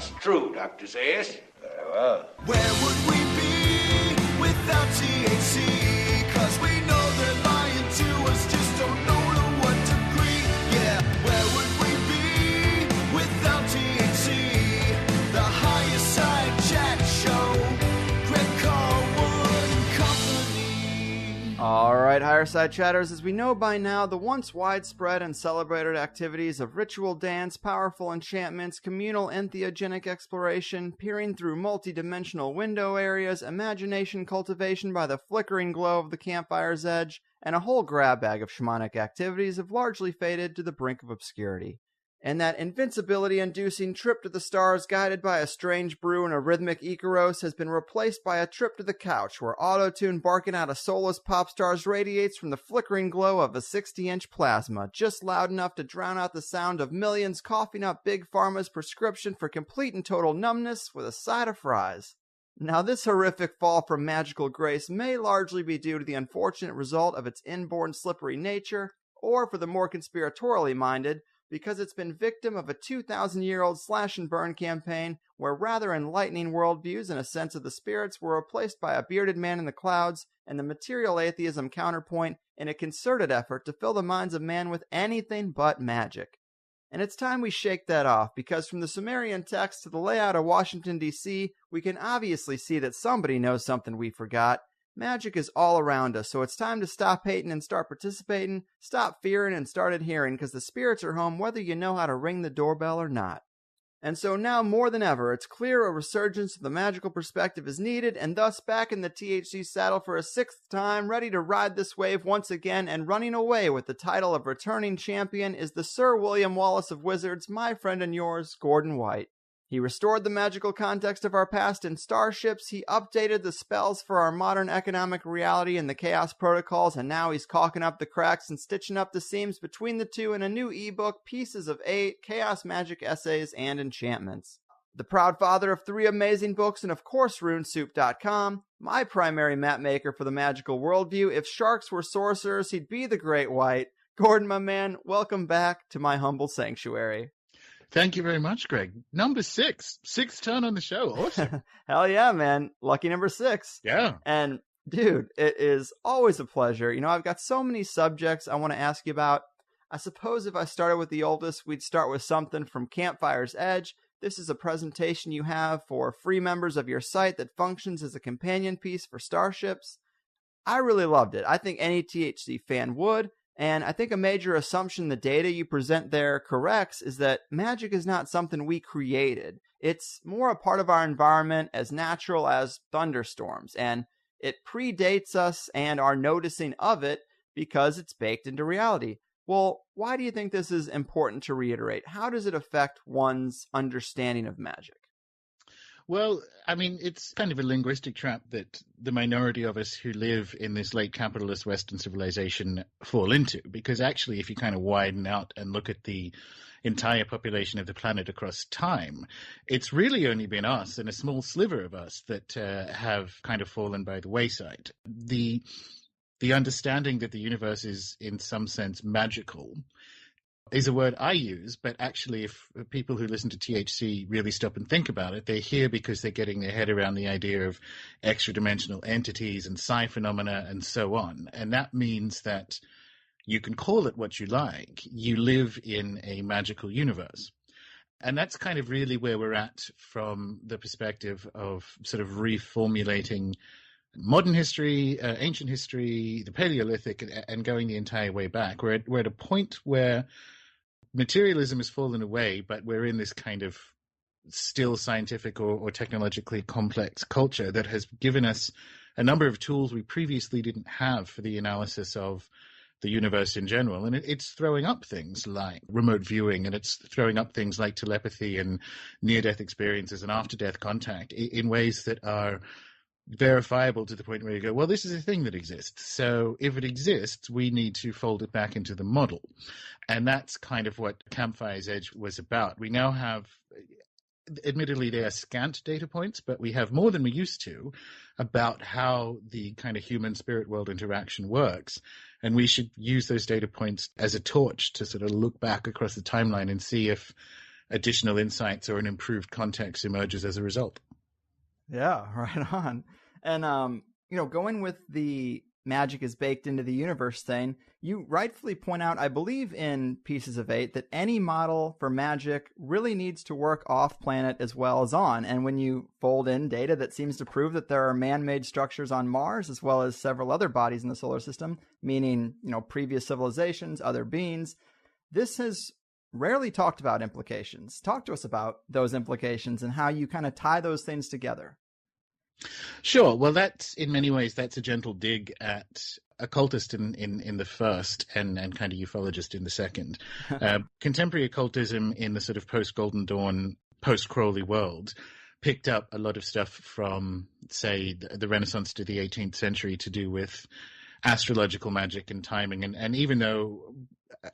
That's true, Dr. Zayas. Very well. Where would we be without THC? 'Cause we know they're lying to us, just don't know to what degree. Yeah, where would we be without THC? The Higherside Chat Show, Greg Carlwood and Company. All right, Higherside Chatters, as we know by now, the once widespread and celebrated activities of ritual dance, powerful enchantments, communal entheogenic exploration, peering through multi-dimensional window areas, imagination cultivation by the flickering glow of the campfire's edge, and a whole grab bag of shamanic activities have largely faded to the brink of obscurity. And that invincibility-inducing trip to the stars guided by a strange brew and a rhythmic Icaros has been replaced by a trip to the couch where auto-tune barking out of soulless pop stars radiates from the flickering glow of a 60-inch plasma, just loud enough to drown out the sound of millions coughing up Big Pharma's prescription for complete and total numbness with a side of fries. Now, this horrific fall from magical grace may largely be due to the unfortunate result of its inborn slippery nature, or for the more conspiratorially minded, because it's been victim of a 2,000-year-old slash-and-burn campaign where rather enlightening worldviews and a sense of the spirits were replaced by a bearded man in the clouds and the material atheism counterpoint in a concerted effort to fill the minds of man with anything but magic. And it's time we shake that off, because from the Sumerian text to the layout of Washington, D.C., we can obviously see that somebody knows something we forgot. Magic is all around us, so it's time to stop hating and start participating, stop fearing and start adhering, because the spirits are home whether you know how to ring the doorbell or not. And so now more than ever, it's clear a resurgence of the magical perspective is needed, and thus back in the THC saddle for a sixth time, ready to ride this wave once again and running away with the title of returning champion is the Sir William Wallace of Wizards, my friend and yours, Gordon White. He restored the magical context of our past in Star.Ships, he updated the spells for our modern economic reality in the Chaos Protocols, and now he's caulking up the cracks and stitching up the seams between the two in a new ebook, Pieces of 8, Chaos Magic Essays and Enchantments. The proud father of 3 amazing books, and of course RuneSoup.com, my primary map maker for the magical worldview. If sharks were sorcerers, he'd be the Great White. Gordon, my man, welcome back to my humble sanctuary. Thank you very much, Greg. Number 6. 6th turn on the show. Awesome. Hell yeah, man. Lucky number 6. Yeah. And, dude, it is always a pleasure. You know, I've got so many subjects I want to ask you about. I suppose if I started with the oldest, we'd start with something from Campfire's Edge. This is a presentation you have for free members of your site that functions as a companion piece for Star.Ships. I really loved it. I think any THC fan would. And I think a major assumption the data you present there corrects is that magic is not something we created. It's more a part of our environment, as natural as thunderstorms, and it predates us and our noticing of it because it's baked into reality. Well, why do you think this is important to reiterate? How does it affect one's understanding of magic? Well, I mean, it's kind of a linguistic trap that the minority of us who live in this late capitalist Western civilization fall into, because actually, if you kind of widen out and look at the entire population of the planet across time, it's really only been us and a small sliver of us that have kind of fallen by the wayside. The understanding that the universe is, in some sense, magical is a word I use, but actually if people who listen to THC really stop and think about it, they're here because they're getting their head around the idea of extra-dimensional entities and psi phenomena and so on. And that means that you can call it what you like. You live in a magical universe. And that's kind of really where we're at from the perspective of sort of reformulating modern history, ancient history, the Paleolithic, and going the entire way back. We're at a point where materialism has fallen away, but we're in this kind of still scientific or technologically complex culture that has given us a number of tools we previously didn't have for the analysis of the universe in general. And it's throwing up things like remote viewing, and it's throwing up things like telepathy and near-death experiences and after-death contact in ways that are verifiable to the point where you go, well, this is a thing that exists. So if it exists, we need to fold it back into the model. And that's kind of what Campfire's Edge was about. We now have, admittedly, they are scant data points, but we have more than we used to about how the kind of human spirit world interaction works. And we should use those data points as a torch to sort of look back across the timeline and see if additional insights or an improved context emerges as a result. Yeah, right on. And, going with the magic is baked into the universe thing, you rightfully point out, I believe in Pieces of Eight, that any model for magic really needs to work off planet as well as on. And when you fold in data that seems to prove that there are man-made structures on Mars, as well as several other bodies in the solar system, meaning, previous civilizations, other beings, this has rarely talked about implications. Talk to us about those implications and how you kind of tie those things together. Sure. Well, in many ways, that's a gentle dig at occultist in the first and kind of ufologist in the second. Contemporary occultism in the sort of post-Golden Dawn, post-Crowley world picked up a lot of stuff from, say, the Renaissance to the 18th century to do with astrological magic and timing. And even though,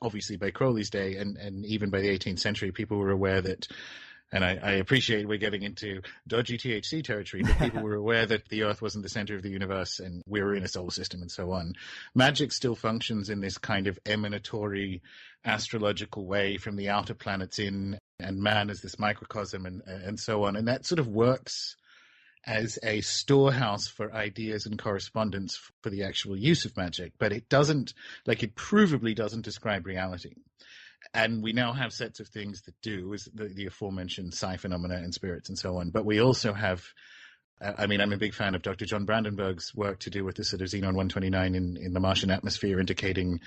obviously, by Crowley's day and even by the 18th century, people were aware that, and I appreciate we're getting into dodgy THC territory, but people were aware that the Earth wasn't the center of the universe and we were in a solar system and so on. Magic still functions in this kind of emanatory astrological way from the outer planets in, and man as this microcosm and so on. And that sort of works as a storehouse for ideas and correspondence for the actual use of magic, but it provably doesn't describe reality. And we now have sets of things that do, as the aforementioned psi phenomena and spirits and so on. But we also have, I'm a big fan of Dr. John Brandenburg's work to do with the sort of Xenon 129 in the Martian atmosphere, indicating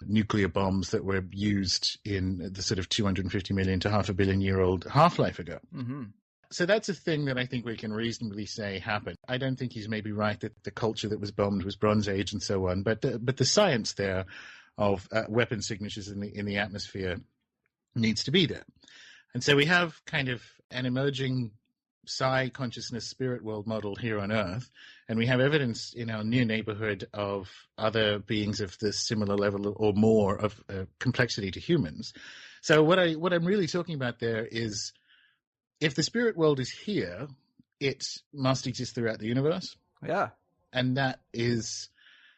nuclear bombs that were used in the sort of 250 million to 500 million year old half-life ago. Mm-hmm. So that's a thing that I think we can reasonably say happened. I don't think he's maybe right that the culture that was bombed was Bronze Age and so on, but the science there of weapon signatures in the atmosphere needs to be there. And so we have kind of an emerging psi consciousness spirit world model here on Earth, and we have evidence in our near neighborhood of other beings of the similar level or more of complexity to humans. So what I'm really talking about there is, if the spirit world is here, it must exist throughout the universe. Yeah. And that is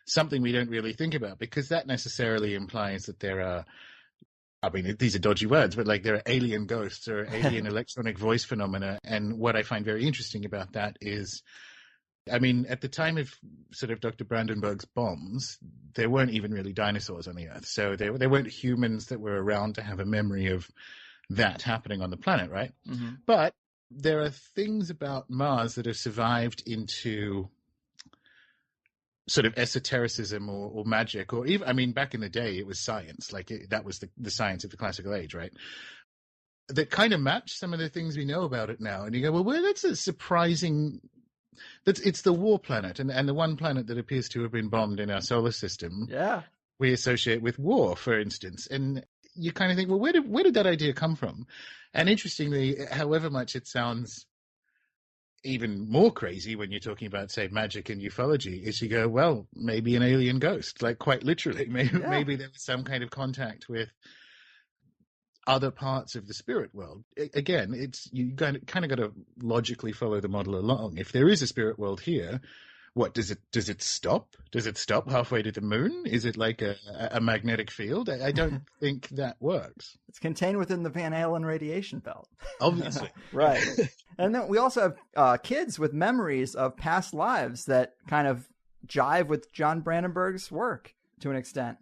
something we don't really think about, because that necessarily implies that there are, these are dodgy words, but like there are alien ghosts or alien electronic voice phenomena. And what I find very interesting about that is, at the time of sort of Dr. Brandenburg's bombs, there weren't even really dinosaurs on the Earth. So there weren't humans that were around to have a memory of that happening on the planet, right? Mm-hmm. But there are things about Mars that have survived into sort of esotericism or magic, or even, back in the day, it was science. That was the science of the classical age, right? That kind of match some of the things we know about it now. And you go, well, that's a surprising, it's the war planet. And the one planet that appears to have been bombed in our solar system, we associate with war, for instance. And you kind of think, well, where did that idea come from? And interestingly, however much it sounds even more crazy when you're talking about, say, magic and ufology, is you go, well, maybe an alien ghost, like quite literally. Maybe there was some kind of contact with other parts of the spirit world. Again, you kind of got to logically follow the model along. If there is a spirit world here, what does it stop? Does it stop halfway to the moon? Is it like a magnetic field? I don't think that works. It's contained within the Van Allen radiation belt. Obviously. Right. And then we also have kids with memories of past lives that kind of jive with John Brandenburg's work to an extent.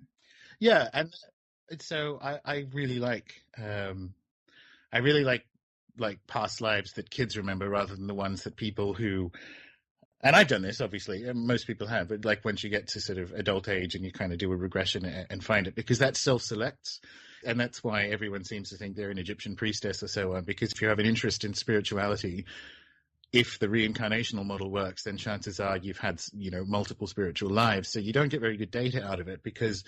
Yeah, and so I really like past lives that kids remember rather than the ones that people who, and I've done this, obviously, and most people have, but like once you get to sort of adult age and you kind of do a regression and find it, because that self-selects. And that's why everyone seems to think they're an Egyptian priestess or so on, because if you have an interest in spirituality, if the reincarnational model works, then chances are you've had, multiple spiritual lives. So you don't get very good data out of it, because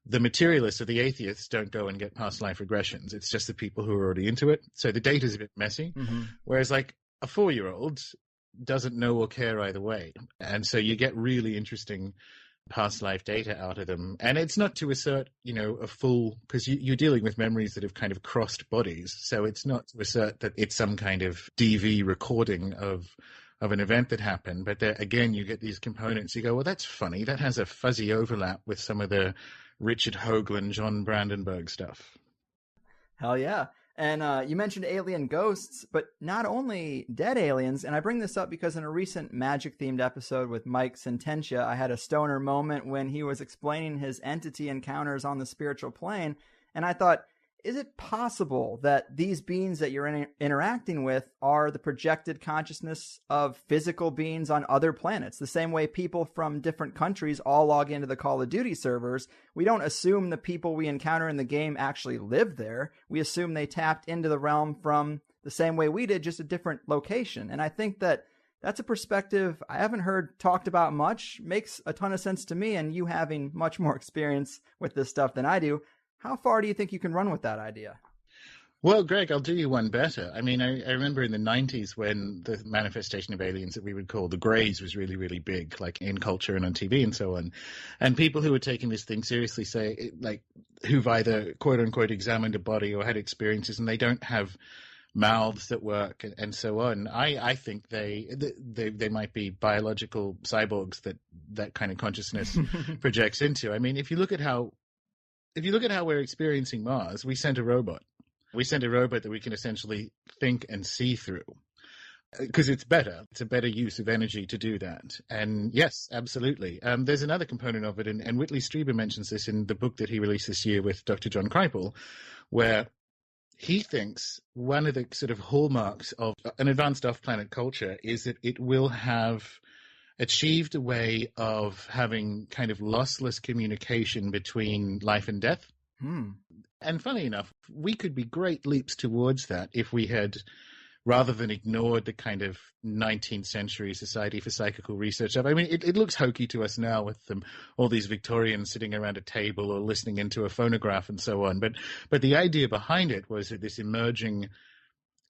the materialists or the atheists don't go and get past life regressions. It's just the people who are already into it. So the data is a bit messy. Mm-hmm. Whereas like a 4-year-old doesn't know or care either way. And so you get really interesting past life data out of them. And it's not to assert, a full, because you're dealing with memories that have kind of crossed bodies. So it's not to assert that it's some kind of DV recording of an event that happened. But there, again, you get these components. You go, well, that's funny. That has a fuzzy overlap with some of the Richard Hoagland, John Brandenburg stuff. Hell yeah. And you mentioned alien ghosts, but not only dead aliens. And I bring this up because in a recent magic-themed episode with Mike Sententia, I had a stoner moment when he was explaining his entity encounters on the spiritual plane. And I thought, is it possible that these beings that you're interacting with are the projected consciousness of physical beings on other planets? The same way people from different countries all log into the Call of Duty servers, we don't assume the people we encounter in the game actually live there. We assume they tapped into the realm from the same way we did, just a different location. And I think that that's a perspective I haven't heard talked about much. Makes a ton of sense to me, and you having much more experience with this stuff than I do. How far do you think you can run with that idea? Well, Greg, I'll do you one better. I mean, I remember in the 90s when the manifestation of aliens that we would call the Greys was really, really big, like in culture and on TV and so on. And people who were taking this thing seriously say, like, who've either, quote unquote, examined a body or had experiences and they don't have mouths that work and so on. I think they might be biological cyborgs that kind of consciousness projects into. I mean, if you look at how we're experiencing Mars, we sent a robot. We sent a robot that we can essentially think and see through. Because it's better. It's a better use of energy to do that. And yes, absolutely. There's another component of it, and Whitley Strieber mentions this in the book that he released this year with Dr. John Kripal, where he thinks one of the sort of hallmarks of an advanced off-planet culture is that it will have achieved a way of having kind of lossless communication between life and death. And funny enough, we could be great leaps towards that if we had, rather than ignored the kind of 19th century Society for Psychical Research stuff. I mean, it looks hokey to us now with all these Victorians sitting around a table or listening into a phonograph and so on. But the idea behind it was that this emerging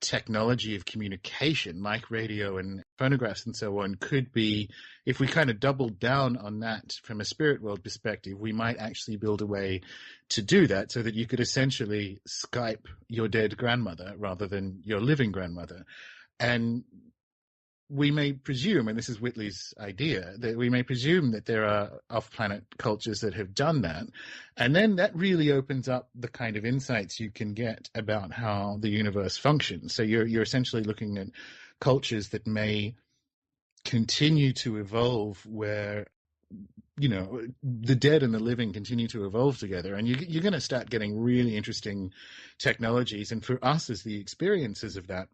technology of communication like radio and phonographs and so on could be, if we kind of doubled down on that from a spirit world perspective, we might actually build a way to do that so that you could essentially Skype your dead grandmother rather than your living grandmother. And we may presume, and this is Whitley's idea, that we may presume that there are off-planet cultures that have done that. And then that really opens up the kind of insights you can get about how the universe functions. So you're essentially looking at cultures that may continue to evolve where, you know, the dead and the living continue to evolve together. And you're going to start getting really interesting technologies. And for us as the experiencers of that,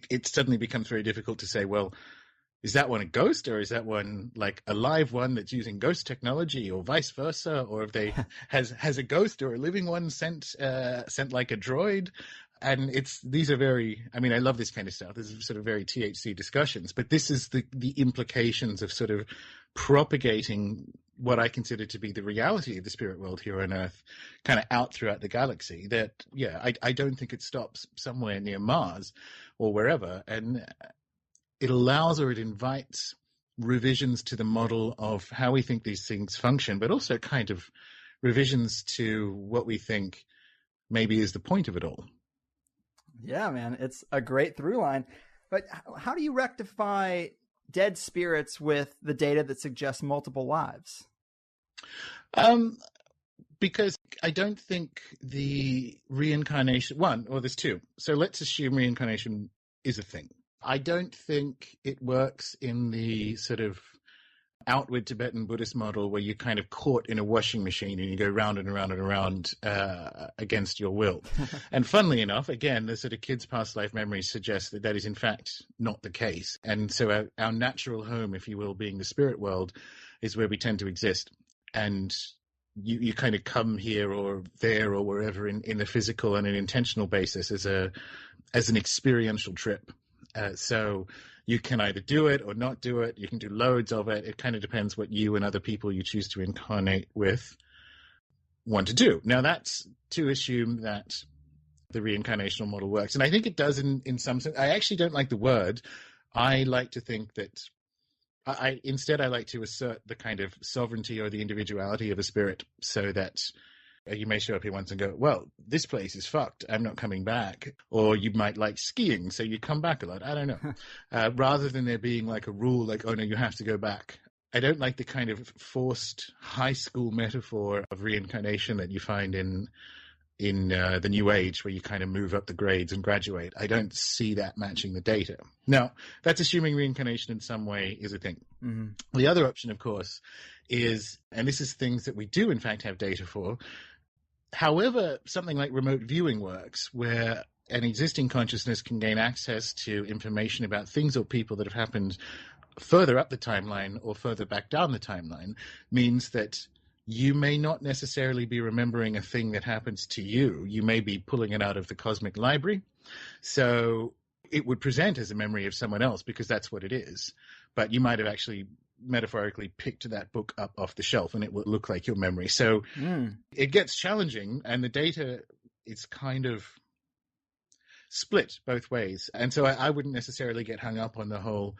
it suddenly becomes very difficult to say, well, is that one a ghost or is that one like a live one that's using ghost technology or vice versa? Or if they has a ghost or a living one sent like a droid? And these are very, I mean, I love this kind of stuff. This is sort of very THC discussions, but this is the implications of sort of propagating what I consider to be the reality of the spirit world here on Earth, kind of out throughout the galaxy. That, yeah, I don't think it stops somewhere near Mars or wherever. And it allows or it invites revisions to the model of how we think these things function, but also kind of revisions to what we think maybe is the point of it all. Yeah, man, it's a great through line. But how do you rectify dead spirits with the data that suggests multiple lives? Because I don't think the reincarnation, there's two. So let's assume reincarnation is a thing. I don't think it works in the sort of outward Tibetan Buddhist model where you're kind of caught in a washing machine and you go round and around and around against your will. And funnily enough, again, the sort of kids' past life memories suggest that is in fact not the case. And so our natural home, if you will, being the spirit world, is where we tend to exist. And you kind of come here or there or wherever in the physical and an intentional basis as an experiential trip. So you can either do it or not do it. You can do loads of it. It kind of depends what you and other people you choose to incarnate with want to do. Now, that's to assume that the reincarnational model works. And I think it does in some sense. I actually don't like the word. I like to think that instead I like to assert the kind of sovereignty or the individuality of a spirit so that you may show up here once and go, well, this place is fucked. I'm not coming back. Or you might like skiing, so you come back a lot. I don't know. Rather than there being like a rule, like, oh, no, you have to go back. I don't like the kind of forced high school metaphor of reincarnation that you find in in the New Age, where you kind of move up the grades and graduate. I don't see that matching the data. Now, that's assuming reincarnation in some way is a thing. The other option, of course, is, and this is things that we do in fact have data for, however something like remote viewing works, where an existing consciousness can gain access to information about things or people that have happened further up the timeline or further back down the timeline, means that you may not necessarily be remembering a thing that happens to you. You may be pulling it out of the cosmic library. So it would present as a memory of someone else because that's what it is. But you might have actually metaphorically picked that book up off the shelf and it would look like your memory. So it gets challenging, and the data is kind of split both ways. And so I wouldn't necessarily get hung up on the whole,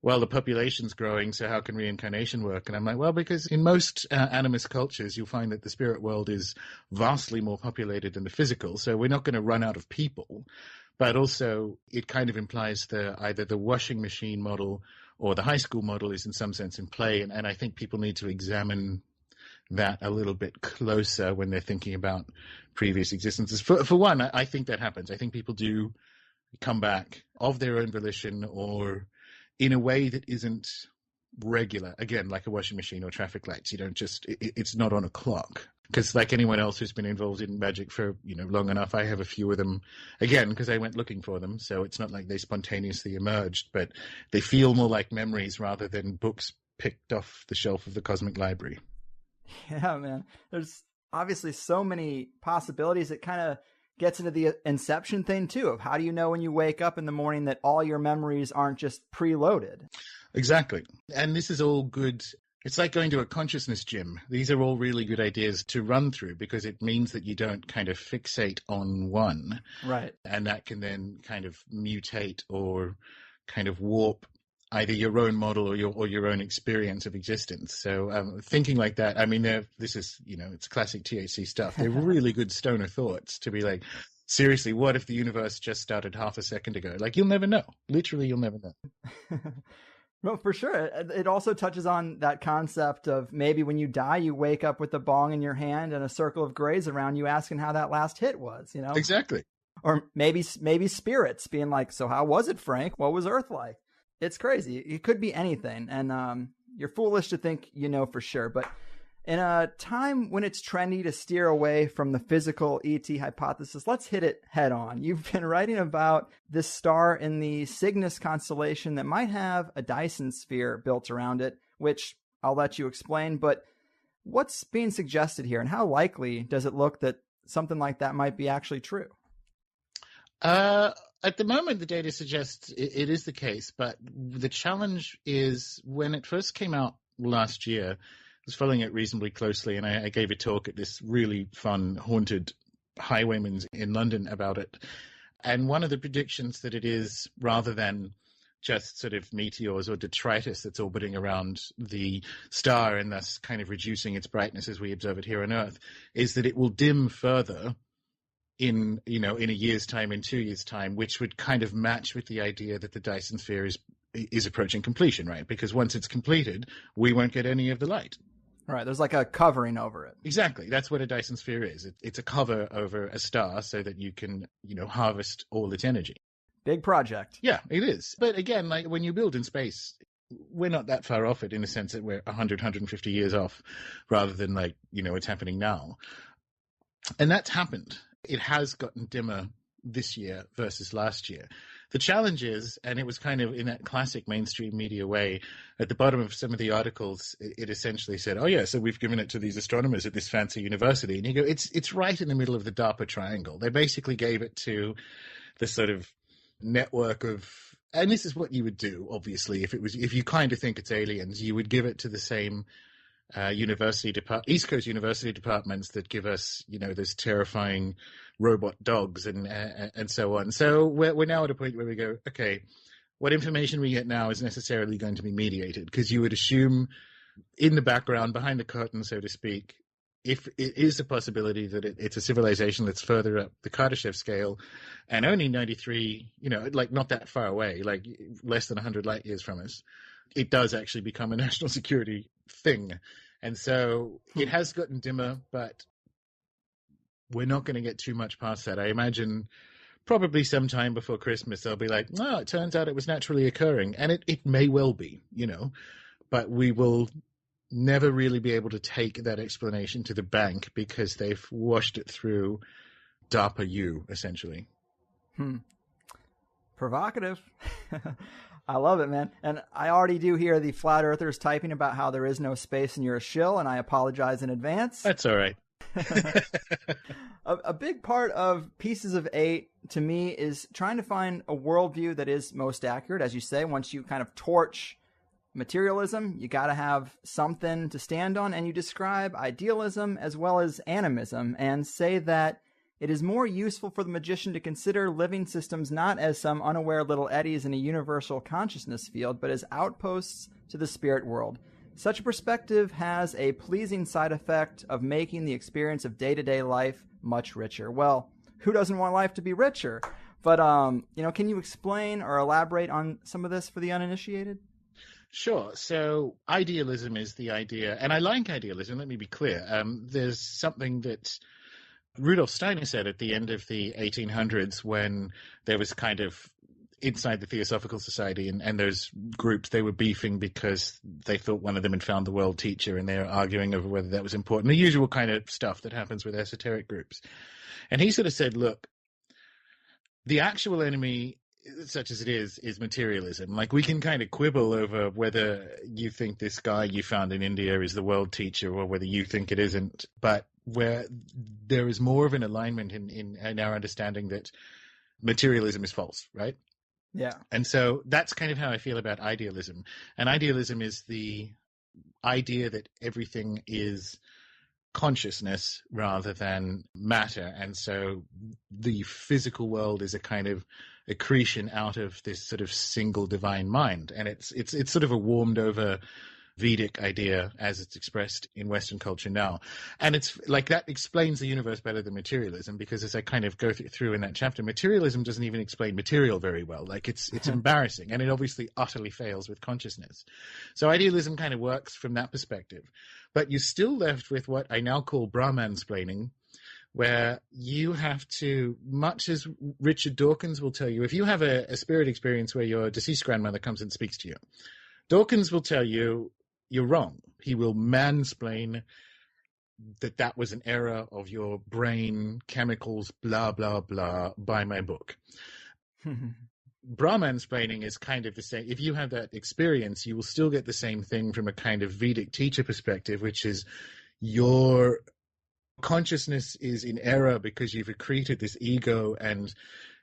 well, the population's growing, so how can reincarnation work? And I'm like, well, because in most animist cultures, you'll find that the spirit world is vastly more populated than the physical. So we're not going to run out of people. But also it kind of implies either the washing machine model or the high school model is in some sense in play. And I think people need to examine that a little bit closer when they're thinking about previous existences. For one, I think that happens. I think people do come back of their own volition or in a way that isn't regular. Again, like a washing machine or traffic lights. You don't just, it's not on a clock. Because like anyone else who's been involved in magic for, long enough, I have a few of them, again, because I went looking for them. So it's not like they spontaneously emerged, but they feel more like memories rather than books picked off the shelf of the cosmic library. Yeah, man. There's obviously so many possibilities. It kind of gets into the inception thing too, of how do you know when you wake up in the morning that all your memories aren't just preloaded? Exactly. And this is all good. It's like going to a consciousness gym. These are all really good ideas to run through because it means that you don't kind of fixate on one. Right. And that can then kind of mutate or kind of warp either your own model or your own experience of existence. So thinking like that, I mean, this is, it's classic THC stuff. They're really good stoner thoughts to be like, seriously, what if the universe just started half a second ago? Like, you'll never know. Literally, you'll never know. No, for sure. It also touches on that concept of maybe when you die, you wake up with a bong in your hand and a circle of grays around you asking how that last hit was, Exactly. Or maybe spirits being like, so how was it, Frank? What was Earth like? It's crazy. It could be anything. And you're foolish to think for sure. But in a time when it's trendy to steer away from the physical ET hypothesis, let's hit it head on. You've been writing about this star in the Cygnus constellation that might have a Dyson sphere built around it, which I'll let you explain. But what's being suggested here, and how likely does it look that something like that might be actually true? At the moment, the data suggests it is the case, but the challenge is when it first came out last year, I was following it reasonably closely, and I gave a talk at this really fun, haunted highwayman's in London about it. And one of the predictions that it is, rather than just sort of meteors or detritus that's orbiting around the star and thus kind of reducing its brightness as we observe it here on Earth, is that it will dim further in a year's time, in 2 years' time, which would kind of match with the idea that the Dyson sphere is approaching completion, right? Because once it's completed, we won't get any of the light. Right. There's like a covering over it. Exactly. That's what a Dyson sphere is. It's a cover over a star so that you can, harvest all its energy. Big project. Yeah, it is. But again, like when you build in space, we're not that far off it in the sense that we're 100, 150 years off rather than like, it's happening now. And that's happened. It has gotten dimmer this year versus last year. The challenge is, and it was kind of in that classic mainstream media way, at the bottom of some of the articles, it essentially said, oh yeah, so we've given it to these astronomers at this fancy university. And you go, it's right in the middle of the DARPA triangle. They basically gave it to the sort of network of, and this is what you would do, obviously, if you kind of think it's aliens, you would give it to the same East Coast university departments that give us, those terrifying robot dogs and so on. So we're now at a point where we go, okay, what information we get now is necessarily going to be mediated, because you would assume in the background, behind the curtain, so to speak, if it is a possibility that it's a civilization that's further up the Kardashev scale and only 93, like not that far away, like less than 100 light years from us, it does actually become a national security thing. And so it has gotten dimmer, but we're not going to get too much past that. I imagine probably sometime before Christmas, they'll be like, no, it turns out it was naturally occurring. And it may well be, but we will never really be able to take that explanation to the bank because they've washed it through DARPA-U, essentially. Provocative. I love it, man. And I already do hear the flat earthers typing about how there is no space and you're a shill, and I apologize in advance. That's all right. A big part of Pieces of 8 to me is trying to find a worldview that is most accurate. As you say, once you kind of torch materialism, you got to have something to stand on, and you describe idealism as well as animism and say that it is more useful for the magician to consider living systems not as some unaware little eddies in a universal consciousness field, but as outposts to the spirit world. Such a perspective has a pleasing side effect of making the experience of day-to-day life much richer. Well, who doesn't want life to be richer? But, can you explain or elaborate on some of this for the uninitiated? Sure. So idealism is the idea, and I like idealism, let me be clear. There's something that Rudolf Steiner said at the end of the 1800s when there was kind of inside the Theosophical Society and those groups, they were beefing because they thought one of them had found the world teacher and they were arguing over whether that was important. The usual kind of stuff that happens with esoteric groups. And he sort of said, look, the actual enemy, such as it is materialism. Like, we can kind of quibble over whether you think this guy you found in India is the world teacher or whether you think it isn't. But where there is more of an alignment in our understanding that materialism is false, right? Yeah. And so that's kind of how I feel about idealism. And idealism is the idea that everything is consciousness rather than matter. And so the physical world is a kind of accretion out of this sort of single divine mind. And it's sort of a warmed over Vedic idea as it's expressed in Western culture now. And it's like that explains the universe better than materialism, because as I kind of go through in that chapter, materialism doesn't even explain material very well. Like, it's embarrassing, and it obviously utterly fails with consciousness. So idealism kind of works from that perspective. But you're still left with what I now call Brahmansplaining, where you have to, much as Richard Dawkins will tell you, if you have a spirit experience where your deceased grandmother comes and speaks to you, Dawkins will tell you you're wrong. He will mansplain that was an error of your brain, chemicals, blah, blah, blah, buy my book. Brahmansplaining is kind of the same. If you have that experience, you will still get the same thing from a kind of Vedic teacher perspective, which is your consciousness is in error because you've accreted this ego, and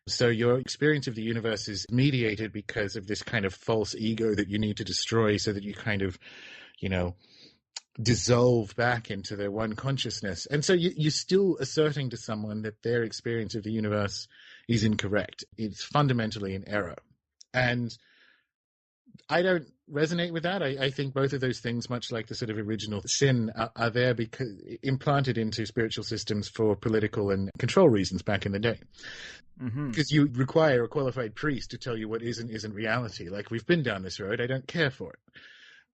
so your experience of the universe is mediated because of this kind of false ego that you need to destroy so that you kind of, dissolve back into their one consciousness. And so you're still asserting to someone that their experience of the universe is incorrect. It's fundamentally an error. And I don't resonate with that. I think both of those things, much like the sort of original sin, are there because implanted into spiritual systems for political and control reasons back in the day. Because you require a qualified priest to tell you what is and isn't reality. Like, we've been down this road. I don't care for it.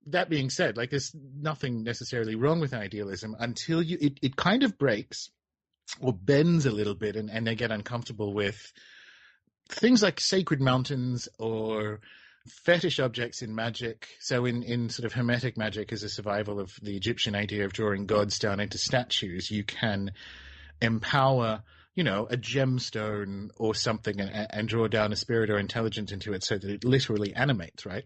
That being said, like, there's nothing necessarily wrong with idealism until it kind of breaks or bends a little bit, and they get uncomfortable with things like sacred mountains or fetish objects in magic. So in sort of Hermetic magic, as a survival of the Egyptian idea of drawing gods down into statues, you can empower, a gemstone or something and draw down a spirit or intelligence into it so that it literally animates, right?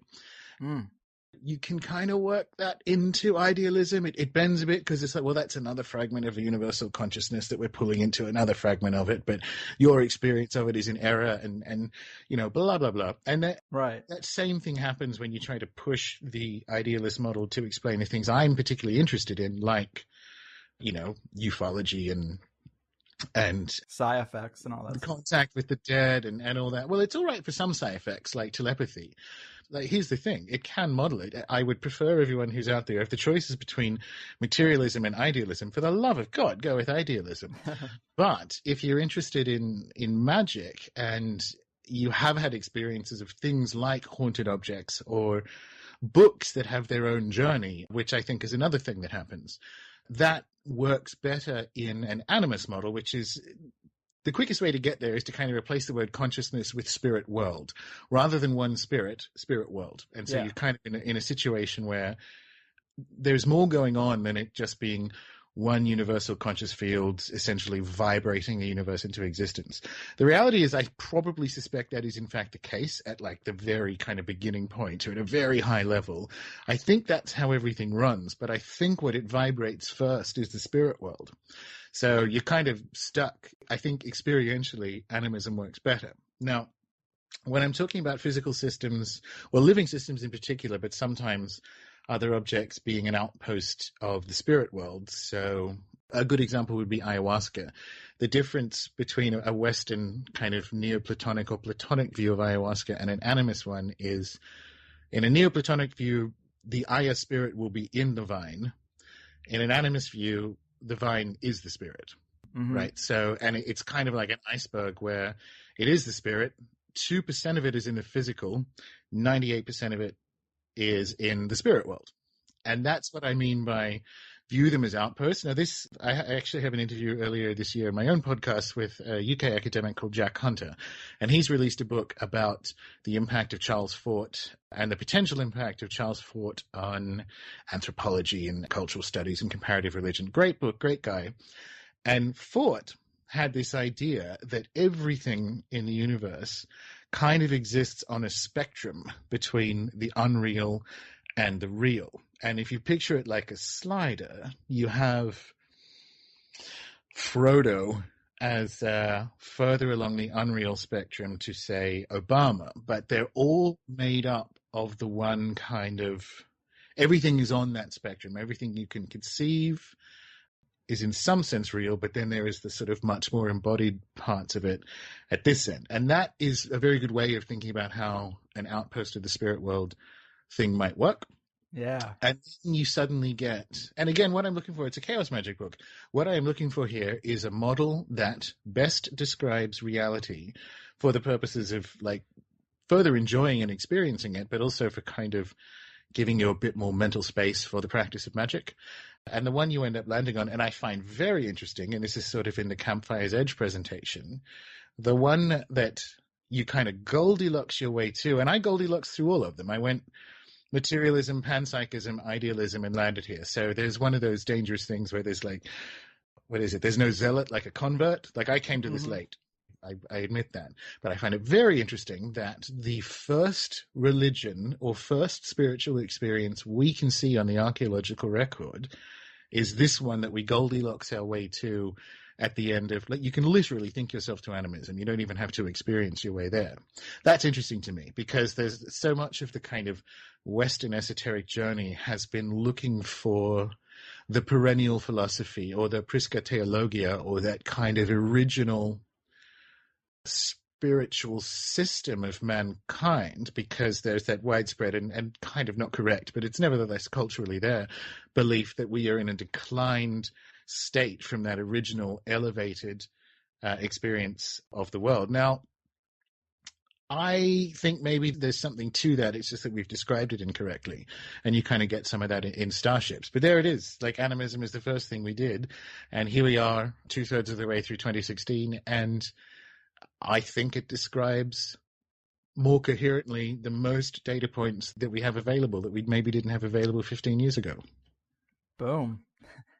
You can kind of work that into idealism. It bends a bit because it's like, well, that's another fragment of the universal consciousness that we're pulling into another fragment of it, but your experience of it is in error and blah, blah, blah. And that same thing happens when you try to push the idealist model to explain the things I'm particularly interested in, like, ufology and side effects and all that. Contact with the dead and all that. Well, it's all right for some side effects like telepathy. Like, here's the thing, it can model it. I would prefer everyone who's out there, if the choice is between materialism and idealism, for the love of God, go with idealism. But if you're interested in magic and you have had experiences of things like haunted objects or books that have their own journey, which I think is another thing that happens, that works better in an animist model, which is the quickest way to get there is to kind of replace the word consciousness with spirit world, rather than one spirit world. And so you're kind of in a situation where there's more going on than it just being one universal conscious field essentially vibrating the universe into existence. The reality is I probably suspect that is in fact the case at like the very kind of beginning point or at a very high level. I think that's how everything runs, but I think what it vibrates first is the spirit world. So you're kind of stuck. I think experientially animism works better. Now, when I'm talking about physical systems, well, living systems in particular, but sometimes other objects being an outpost of the spirit world. So a good example would be ayahuasca. The difference between a Western kind of Neoplatonic or Platonic view of ayahuasca and an animist one is, in a Neoplatonic view, the Aya spirit will be in the vine. In an animist view, the vine is the spirit, right? So, and it's kind of like an iceberg where it is the spirit. 2% of it is in the physical, 98% of it is in the spirit world. And that's what I mean by view them as outposts. Now, I actually have an interview earlier this year in my own podcast with a UK academic called Jack Hunter, and he's released a book about the impact of Charles Fort and the potential impact of Charles Fort on anthropology and cultural studies and comparative religion. Great book, great guy. And Fort had this idea that everything in the universe kind of exists on a spectrum between the unreal and the real. And if you picture it like a slider, you have Frodo as further along the unreal spectrum to, say, Obama, but they're all made up of the one kind of, everything is on that spectrum. Everything you can conceive is in some sense real, but then there is the sort of much more embodied parts of it at this end. And that is a very good way of thinking about how an outpost of the spirit world thing might work. Yeah. And you suddenly get, and again, what I'm looking for, it's a chaos magic book. What I am looking for here is a model that best describes reality for the purposes of like further enjoying and experiencing it, but also for kind of giving you a bit more mental space for the practice of magic. And the one you end up landing on, and I find very interesting, and this is sort of in the Campfire's Edge presentation, the one that you kind of Goldilocks your way to, and I Goldilocks through all of them. I went materialism, panpsychism, idealism, and landed here. So there's one of those dangerous things where there's like, what is it? There's no zealot, like a convert. Like I came to this late. I admit that. But I find it very interesting that the first religion or first spiritual experience we can see on the archaeological record is this one that we Goldilocks our way to at the end of, like, you can literally think yourself to animism. You don't even have to experience your way there. That's interesting to me because there's so much of the kind of Western esoteric journey has been looking for the perennial philosophy or the Prisca Theologia or that kind of original spiritual system of mankind, because there's that widespread and kind of not correct, but it's nevertheless culturally there, belief that we are in a declined state from that original elevated experience of the world. Now, I think maybe there's something to that. It's just that we've described it incorrectly. And you kind of get some of that in Star.Ships. But there it is. Like, animism is the first thing we did. And here we are 2/3 of the way through 2016. And I think it describes more coherently the most data points that we have available that we maybe didn't have available 15 years ago. Boom.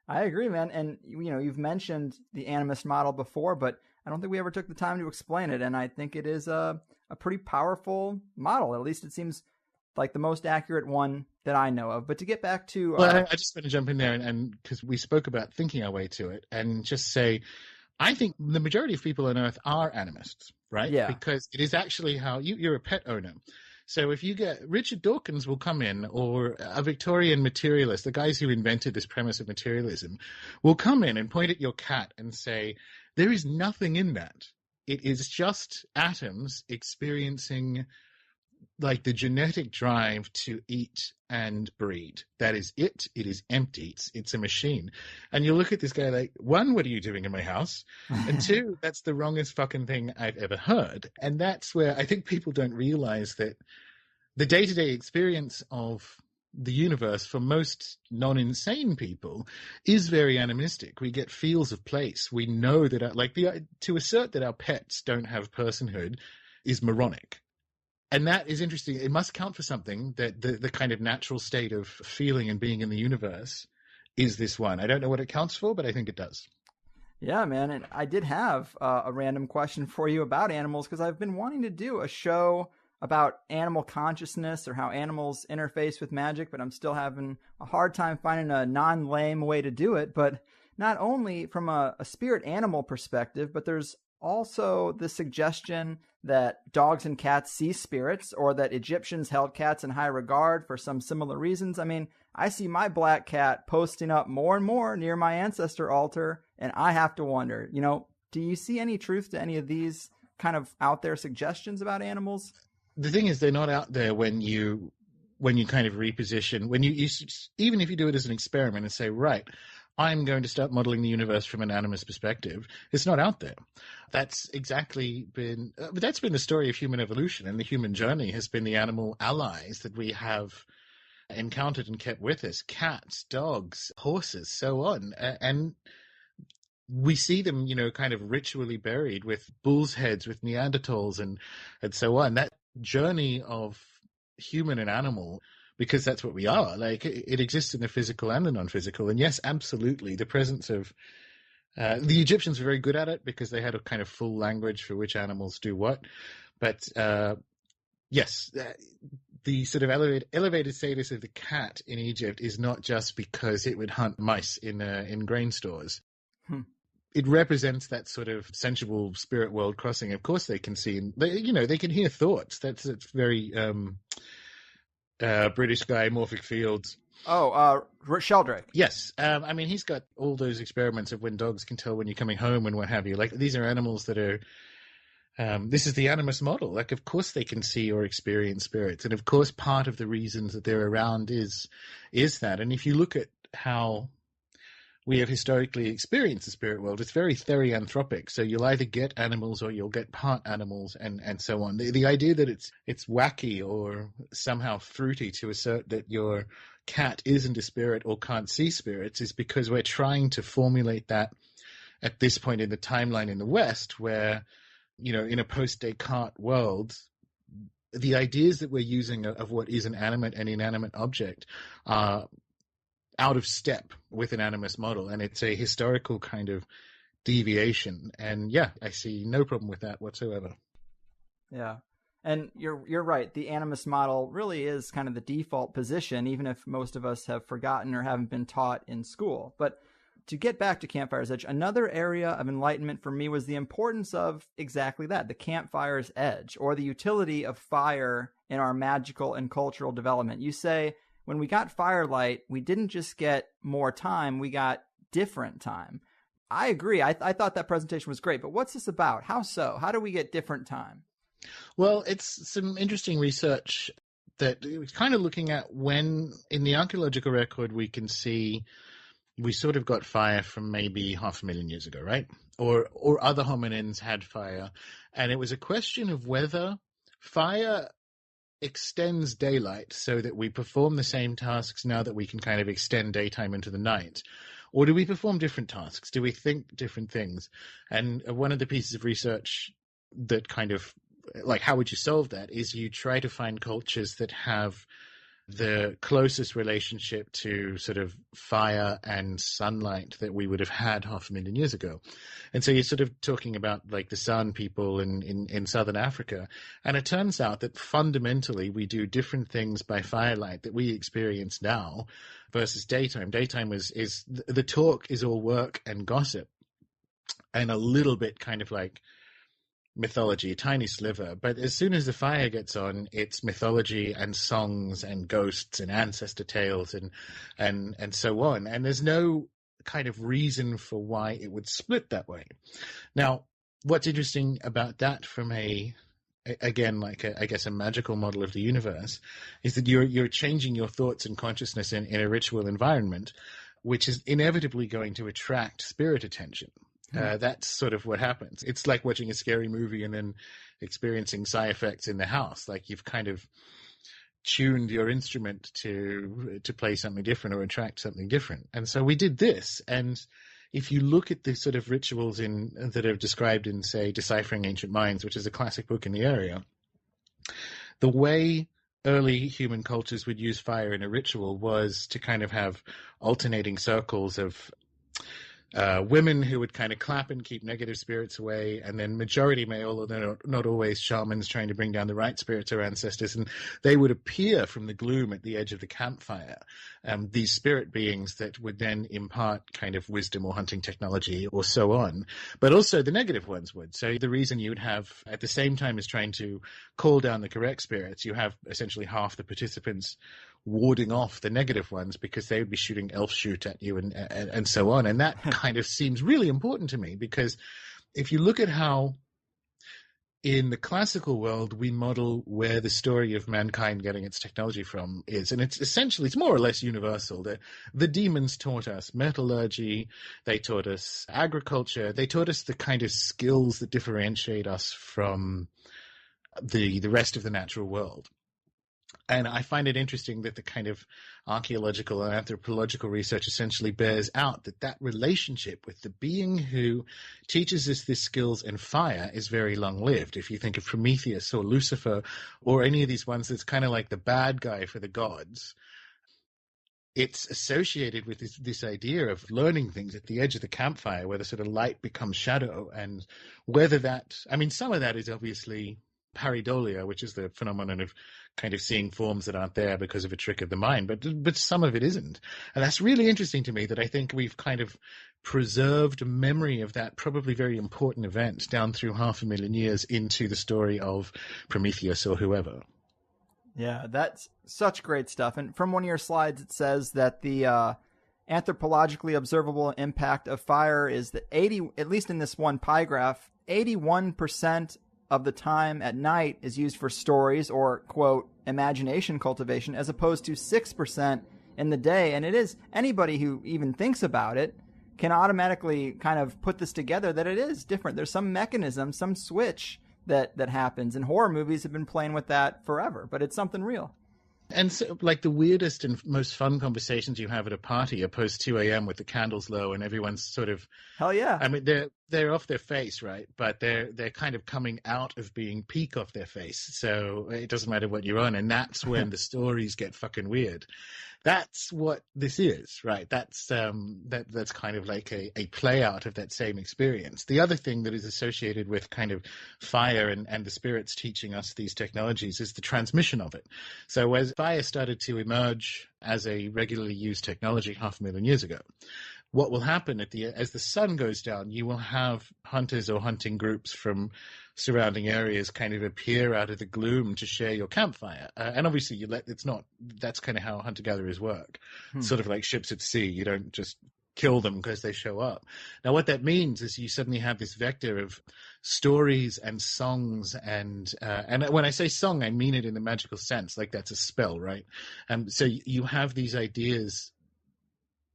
I agree, man. And, you know, you've mentioned the animist model before, but I don't think we ever took the time to explain it. And I think it is a pretty powerful model. At least it seems like the most accurate one that I know of. But to get back to... Well, I just want to jump in there and because we spoke about thinking our way to it and just say, I think the majority of people on Earth are animists, right? Yeah. Because it is actually how you're a pet owner. So if you get Richard Dawkins will come in, or a Victorian materialist, the guys who invented this premise of materialism, will come in and point at your cat and say, there is nothing in that. It is just atoms experiencing like the genetic drive to eat and breed. That is it. It is empty. It's a machine. And you look at this guy like, one, what are you doing in my house? And two, that's the wrongest fucking thing I've ever heard. And that's where I think people don't realize that the day-to-day experience of the universe, for most non-insane people, is very animistic. We get feels of place. We know that, to assert that our pets don't have personhood is moronic. And that is interesting. It must count for something, that the kind of natural state of feeling and being in the universe is this one. I don't know what it counts for, but I think it does. Yeah, man. And I did have a random question for you about animals, because I've been wanting to do a show about animal consciousness or how animals interface with magic, but I'm still having a hard time finding a non-lame way to do it. But not only from a spirit animal perspective, but there's also the suggestion that dogs and cats see spirits, or that Egyptians held cats in high regard for some similar reasons. I mean, I see my black cat posting up more and more near my ancestor altar, and I have to wonder, do you see any truth to any of these kind of out there suggestions about animals? The thing is, they're not out there when you kind of reposition, when you even if you do it as an experiment and say, right, I'm going to start modeling the universe from an animist perspective. It's not out there. That's exactly been the story of human evolution, and the human journey has been the animal allies that we have encountered and kept with us: cats, dogs, horses, so on. And we see them, kind of ritually buried with bulls' heads, with Neanderthals, and so on. That journey of human and animal, because that's what we are, like, it exists in the physical and the non-physical. And yes, absolutely, the presence of the Egyptians were very good at it, because they had a kind of full language for which animals do what. But yes, the sort of elevated status of the cat in Egypt is not just because it would hunt mice in grain stores. It represents that sort of sensual spirit world crossing. Of course, they can see, they can hear thoughts. That's very British guy, Morphic Fields. Oh, Sheldrake. Yes. I mean, he's got all those experiments of when dogs can tell when you're coming home and what have you. Like, these are animals that are, this is the animus model. Like, of course they can see or experience spirits. And of course, part of the reasons that they're around is that. And if you look at how we have historically experienced the spirit world, it's very therianthropic. So you'll either get animals or you'll get part animals, and so on. The idea that it's wacky or somehow fruity to assert that your cat isn't a spirit or can't see spirits is because we're trying to formulate that at this point in the timeline in the West, where, in a post-Descartes world, the ideas that we're using of what is an animate and inanimate object are out of step with an animist model, and it's a historical kind of deviation. And yeah, I see no problem with that whatsoever. Yeah. And you're right. The animist model really is kind of the default position, even if most of us have forgotten or haven't been taught in school. But to get back to Campfire's Edge, another area of enlightenment for me was the importance of exactly that, the campfire's edge, or the utility of fire in our magical and cultural development. You say, when we got firelight, we didn't just get more time, we got different time. I agree. I thought that presentation was great, but what's this about? How so? How do we get different time? Well, it's some interesting research that it's kind of looking at when, in the archaeological record, we can see we sort of got fire from maybe 500,000 years ago, right? Or other hominins had fire. And it was a question of whether fire extends daylight so that we perform the same tasks now that we can kind of extend daytime into the night, or do we perform different tasks? Do we think different things? And one of the pieces of research that kind of, like, how would you solve that, is you try to find cultures that have the closest relationship to sort of fire and sunlight that we would have had 500,000 years ago. And so you're sort of talking about like the San people in southern Africa. And it turns out that fundamentally we do different things by firelight that we experience now versus daytime. Daytime is the talk is all work and gossip and a little bit kind of like mythology, a tiny sliver. But as soon as the fire gets on, it's mythology and songs and ghosts and ancestor tales and so on. And there's no kind of reason for why it would split that way. Now, what's interesting about that from I guess a magical model of the universe is that you're changing your thoughts and consciousness in a ritual environment, which is inevitably going to attract spirit attention. That's sort of what happens. It's like watching a scary movie and then experiencing side effects in the house. Like, you've kind of tuned your instrument to play something different or attract something different. And so we did this. And if you look at the sort of rituals that are described in, say, Deciphering Ancient Minds, which is a classic book in the area, the way early human cultures would use fire in a ritual was to kind of have alternating circles of women who would kind of clap and keep negative spirits away, and then majority male, although not always, shamans trying to bring down the right spirits or ancestors, and they would appear from the gloom at the edge of the campfire, these spirit beings that would then impart kind of wisdom or hunting technology or so on. But also the negative ones would. So the reason you would have, at the same time as trying to call down the correct spirits, you have essentially half the participants warding off the negative ones because they would be shooting elf shoot at you and so on. And that kind of seems really important to me, because if you look at how in the classical world we model where the story of mankind getting its technology from is, and it's more or less universal. The demons taught us metallurgy, they taught us agriculture, they taught us the kind of skills that differentiate us from the rest of the natural world. And I find it interesting that the kind of archaeological and anthropological research essentially bears out that relationship with the being who teaches us these skills and fire is very long-lived. If you think of Prometheus or Lucifer or any of these ones that's kind of like the bad guy for the gods, it's associated with this idea of learning things at the edge of the campfire where the sort of light becomes shadow. And whether that, I mean, some of that is obviously pareidolia, which is the phenomenon of kind of seeing forms that aren't there because of a trick of the mind, but some of it isn't. And that's really interesting to me, that I think we've kind of preserved a memory of that probably very important event down through 500,000 years into the story of Prometheus or whoever. Yeah, that's such great stuff. And from one of your slides, it says that the anthropologically observable impact of fire is that at least in this one pie graph, 81% of the time at night is used for stories or, quote, imagination cultivation, as opposed to 6% in the day. And it is, anybody who even thinks about it can automatically kind of put this together, that it is different. There's some mechanism, some switch that happens. And horror movies have been playing with that forever, but it's something real. And so, like, the weirdest and most fun conversations you have at a party are post 2 a.m. with the candles low and everyone's sort of, hell yeah. I mean, they're off their face, right? But they're kind of coming out of being peak off their face. So it doesn't matter what you're on. And that's when the stories get fucking weird. That's what this is, right? That's kind of like a play out of that same experience. The other thing that is associated with kind of fire and the spirits teaching us these technologies is the transmission of it. So as fire started to emerge as a regularly used technology 500,000 years ago, what will happen as the sun goes down, you will have hunters or hunting groups from surrounding areas kind of appear out of the gloom to share your campfire. And obviously that's kind of how hunter-gatherers work. Sort of like ships at sea. You don't just kill them because they show up. Now, what that means is you suddenly have this vector of stories and songs, and when I say song, I mean it in the magical sense, like that's a spell, right? So you have these ideas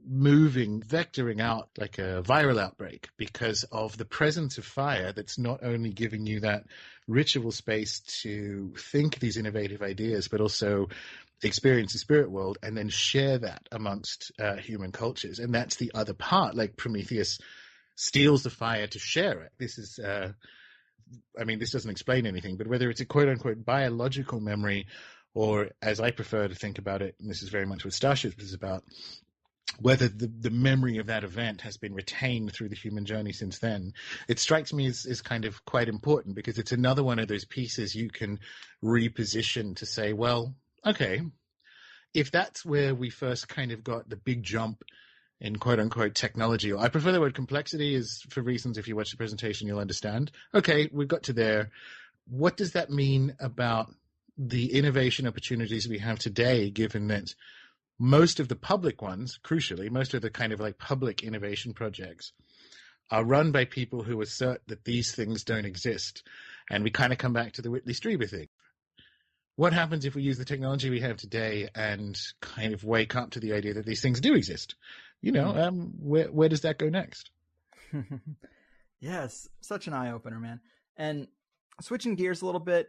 vectoring out like a viral outbreak because of the presence of fire that's not only giving you that ritual space to think these innovative ideas, but also experience the spirit world and then share that amongst human cultures. And that's the other part. Like Prometheus steals the fire to share it. This is, this doesn't explain anything, but whether it's a quote unquote biological memory, or as I prefer to think about it, and this is very much what Star.Ships is about, whether the memory of that event has been retained through the human journey since then, it strikes me as kind of quite important, because it's another one of those pieces you can reposition to say, well, okay, if that's where we first kind of got the big jump in quote unquote technology, or I prefer the word complexity, is for reasons if you watch the presentation you'll understand. Okay, we've got to there. What does that mean about the innovation opportunities we have today, given that most of the public ones, crucially, most of the kind of like public innovation projects are run by people who assert that these things don't exist? And we kind of come back to the Whitley Strieber thing. What happens if we use the technology we have today and kind of wake up to the idea that these things do exist? Where does that go next? Yes, such an eye-opener, man. And switching gears a little bit,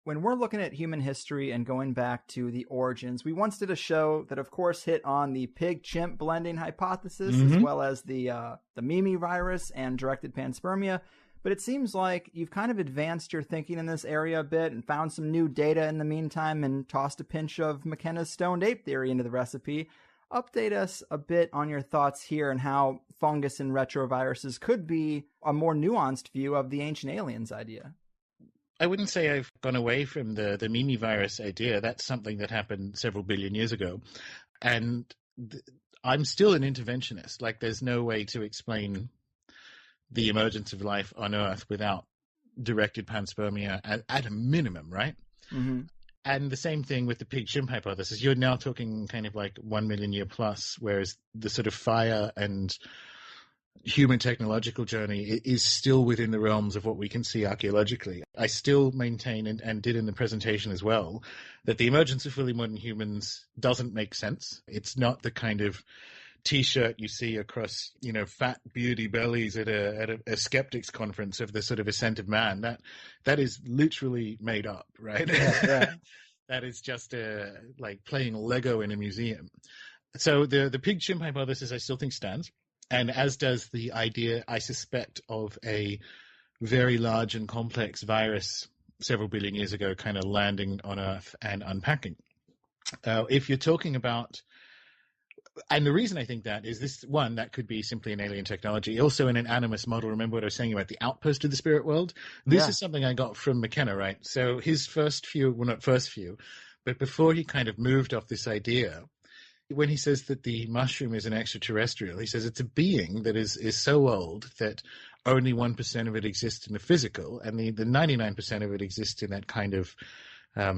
when we're looking at human history and going back to the origins, we once did a show that, of course, hit on the pig-chimp blending hypothesis, as well as the Mimi virus and directed panspermia. But it seems like you've kind of advanced your thinking in this area a bit and found some new data in the meantime and tossed a pinch of McKenna's stoned ape theory into the recipe. Update us a bit on your thoughts here and how fungus and retroviruses could be a more nuanced view of the ancient aliens idea. I wouldn't say I've gone away from the Mimi virus idea. That's something that happened several billion years ago. And I'm still an interventionist. Like, there's no way to explain the emergence of life on Earth without directed panspermia at a minimum, right? Mm-hmm. And the same thing with the pig-chimp hypothesis. You're now talking kind of like 1 million year plus, whereas the sort of fire and human technological journey is still within the realms of what we can see archaeologically. I still maintain, and did in the presentation as well, that the emergence of fully modern humans doesn't make sense. It's not the kind of T-shirt you see across, fat beauty bellies at a skeptics conference of the sort of ascent of man. That is literally made up, right? Yeah. That is just like playing Lego in a museum. So the pig-chimp hypothesis I still think stands. And as does the idea, I suspect, of a very large and complex virus several billion years ago kind of landing on Earth and unpacking. If you're talking about, and the reason I think that is this, one, that could be simply an alien technology. Also in an animist model, remember what I was saying about the outpost of the spirit world? This is something I got from McKenna, right? So his first few, well, not first few, but before he kind of moved off this idea, when he says that the mushroom is an extraterrestrial, he says it's a being that is so old that only 1% of it exists in the physical, and the 99% of it exists in that kind of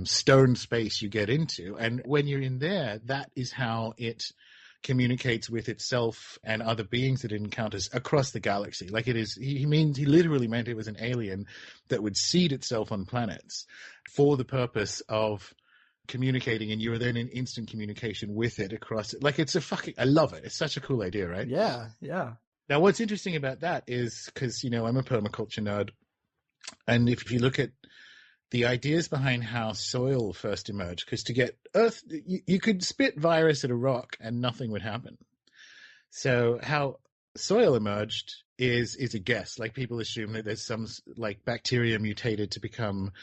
stone space you get into. And when you're in there, that is how it communicates with itself and other beings that it encounters across the galaxy. Like, it is, he literally meant it was an alien that would seed itself on planets for the purpose of communicating, and you are then in instant communication with it across it. Like, it's I love it. It's such a cool idea, right? Yeah. Now, what's interesting about that is, because, I'm a permaculture nerd, and if you look at the ideas behind how soil first emerged, because to get Earth, you could spit virus at a rock and nothing would happen. So how soil emerged is a guess. Like, people assume that there's some, like, bacteria mutated to become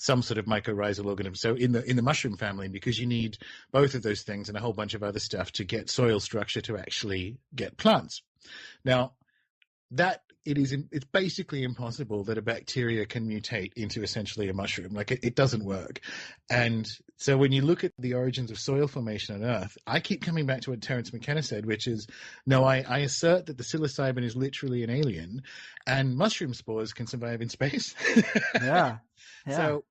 some sort of mycorrhizal organism. So in the mushroom family, because you need both of those things and a whole bunch of other stuff to get soil structure to actually get plants. Now, it's basically impossible that a bacteria can mutate into essentially a mushroom. Like, it doesn't work. And so when you look at the origins of soil formation on Earth, I keep coming back to what Terence McKenna said, which is, no, I assert that the psilocybin is literally an alien, and mushroom spores can survive in space. Yeah. So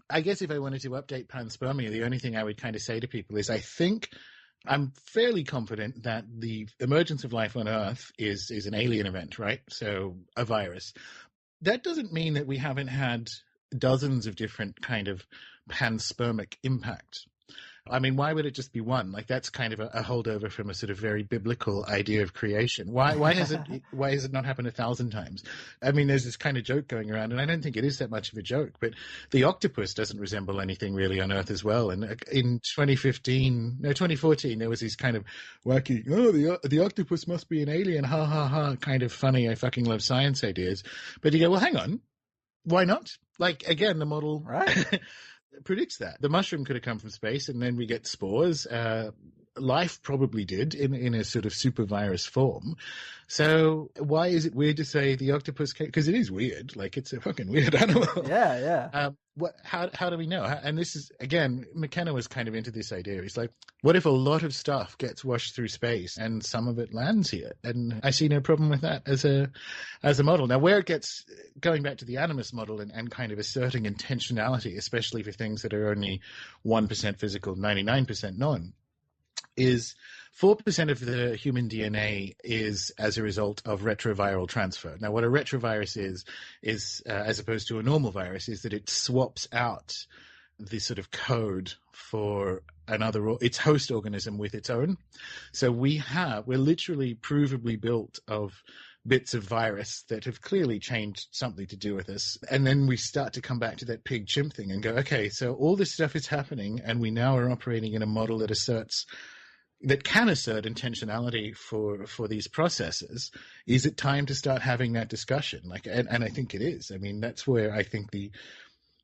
I guess if I wanted to update panspermia, the only thing I would kind of say to people is, I think I'm fairly confident that the emergence of life on Earth is an alien event, right? So a virus. That doesn't mean that we haven't had dozens of different kind of panspermic impacts. I mean, why would it just be one? Like, that's kind of a holdover from a sort of very biblical idea of creation. Why has it not happened 1,000 times? I mean, there's this kind of joke going around, and I don't think it is that much of a joke, but the octopus doesn't resemble anything really on Earth as well. And in 2014, there was this kind of wacky, the octopus must be an alien, ha ha ha, kind of funny, I fucking love science ideas. But you go, well, hang on, why not? Like, again, the model predicts that. The mushroom could have come from space, and then we get spores. Life probably did in a sort of super virus form. So why is it weird to say the octopus came? Because it is weird. Like, it's a fucking weird animal. Yeah. How do we know? And this is, again, McKenna was kind of into this idea. He's like, what if a lot of stuff gets washed through space and some of it lands here? And I see no problem with that as a model. Now, where it gets, going back to the animist model and kind of asserting intentionality, especially for things that are only 1% physical, 99% non, is 4% of the human DNA is as a result of retroviral transfer. Now, what a retrovirus is as opposed to a normal virus, is that it swaps out the sort of code for its host organism with its own. So we're literally provably built of bits of virus that have clearly changed something to do with us. And then we start to come back to that pig chimp thing and go, okay, so all this stuff is happening, and we now are operating in a model that can assert intentionality for these processes. Is it time to start having that discussion? And I think it is. I mean, that's where I think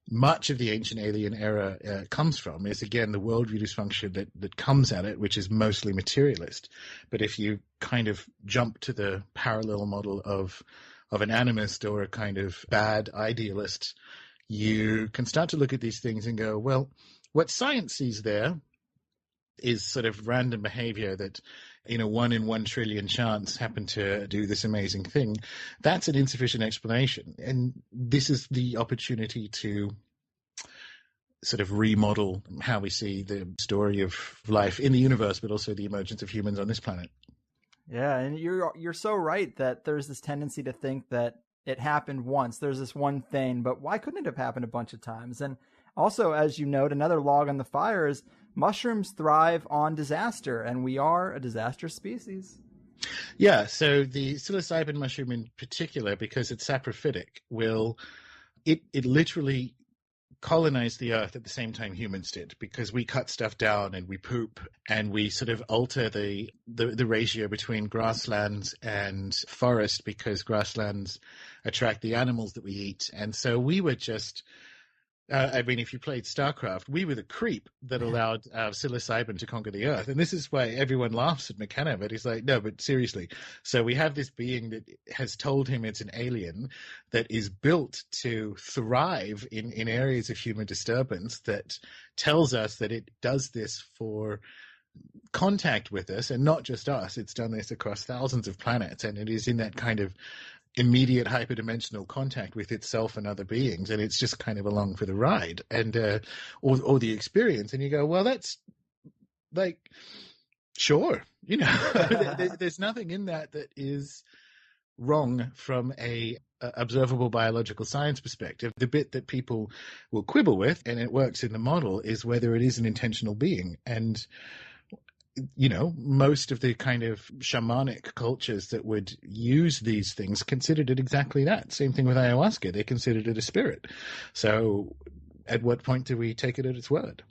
much of the ancient alien era comes from, is again the worldview dysfunction that comes at it, which is mostly materialist. But if you kind of jump to the parallel model of an animist or a kind of bad idealist, you can start to look at these things and go, well, what science sees there is sort of random behavior that, 1 in 1 trillion chance happen to do this amazing thing. That's an insufficient explanation. And this is the opportunity to sort of remodel how we see the story of life in the universe, but also the emergence of humans on this planet. Yeah, and you're so right that there's this tendency to think that it happened once. There's this one thing, but why couldn't it have happened a bunch of times? And also, as you note, another log on the fire is mushrooms thrive on disaster, and we are a disaster species. Yeah, so the psilocybin mushroom in particular, because it's saprophytic, it literally colonize the earth at the same time humans did, because we cut stuff down and we poop and we sort of alter the ratio between grasslands and forest, because grasslands attract the animals that we eat. And so we were just if you played StarCraft, we were the creep that allowed psilocybin to conquer the earth. And this is why everyone laughs at McKenna, but he's like, no, but seriously. So we have this being that has told him it's an alien that is built to thrive in areas of human disturbance, that tells us that it does this for contact with us, and not just us. It's done this across thousands of planets, and it is in that kind of immediate hyperdimensional contact with itself and other beings, and it's just kind of along for the ride and or the experience. And you go, well, that's like, sure, there's nothing in that is wrong from a observable biological science perspective. The bit that people will quibble with, and it works in the model, is whether it is an intentional being. And most of the kind of shamanic cultures that would use these things considered it exactly that. Same thing with ayahuasca. They considered it a spirit. So at what point do we take it at its word?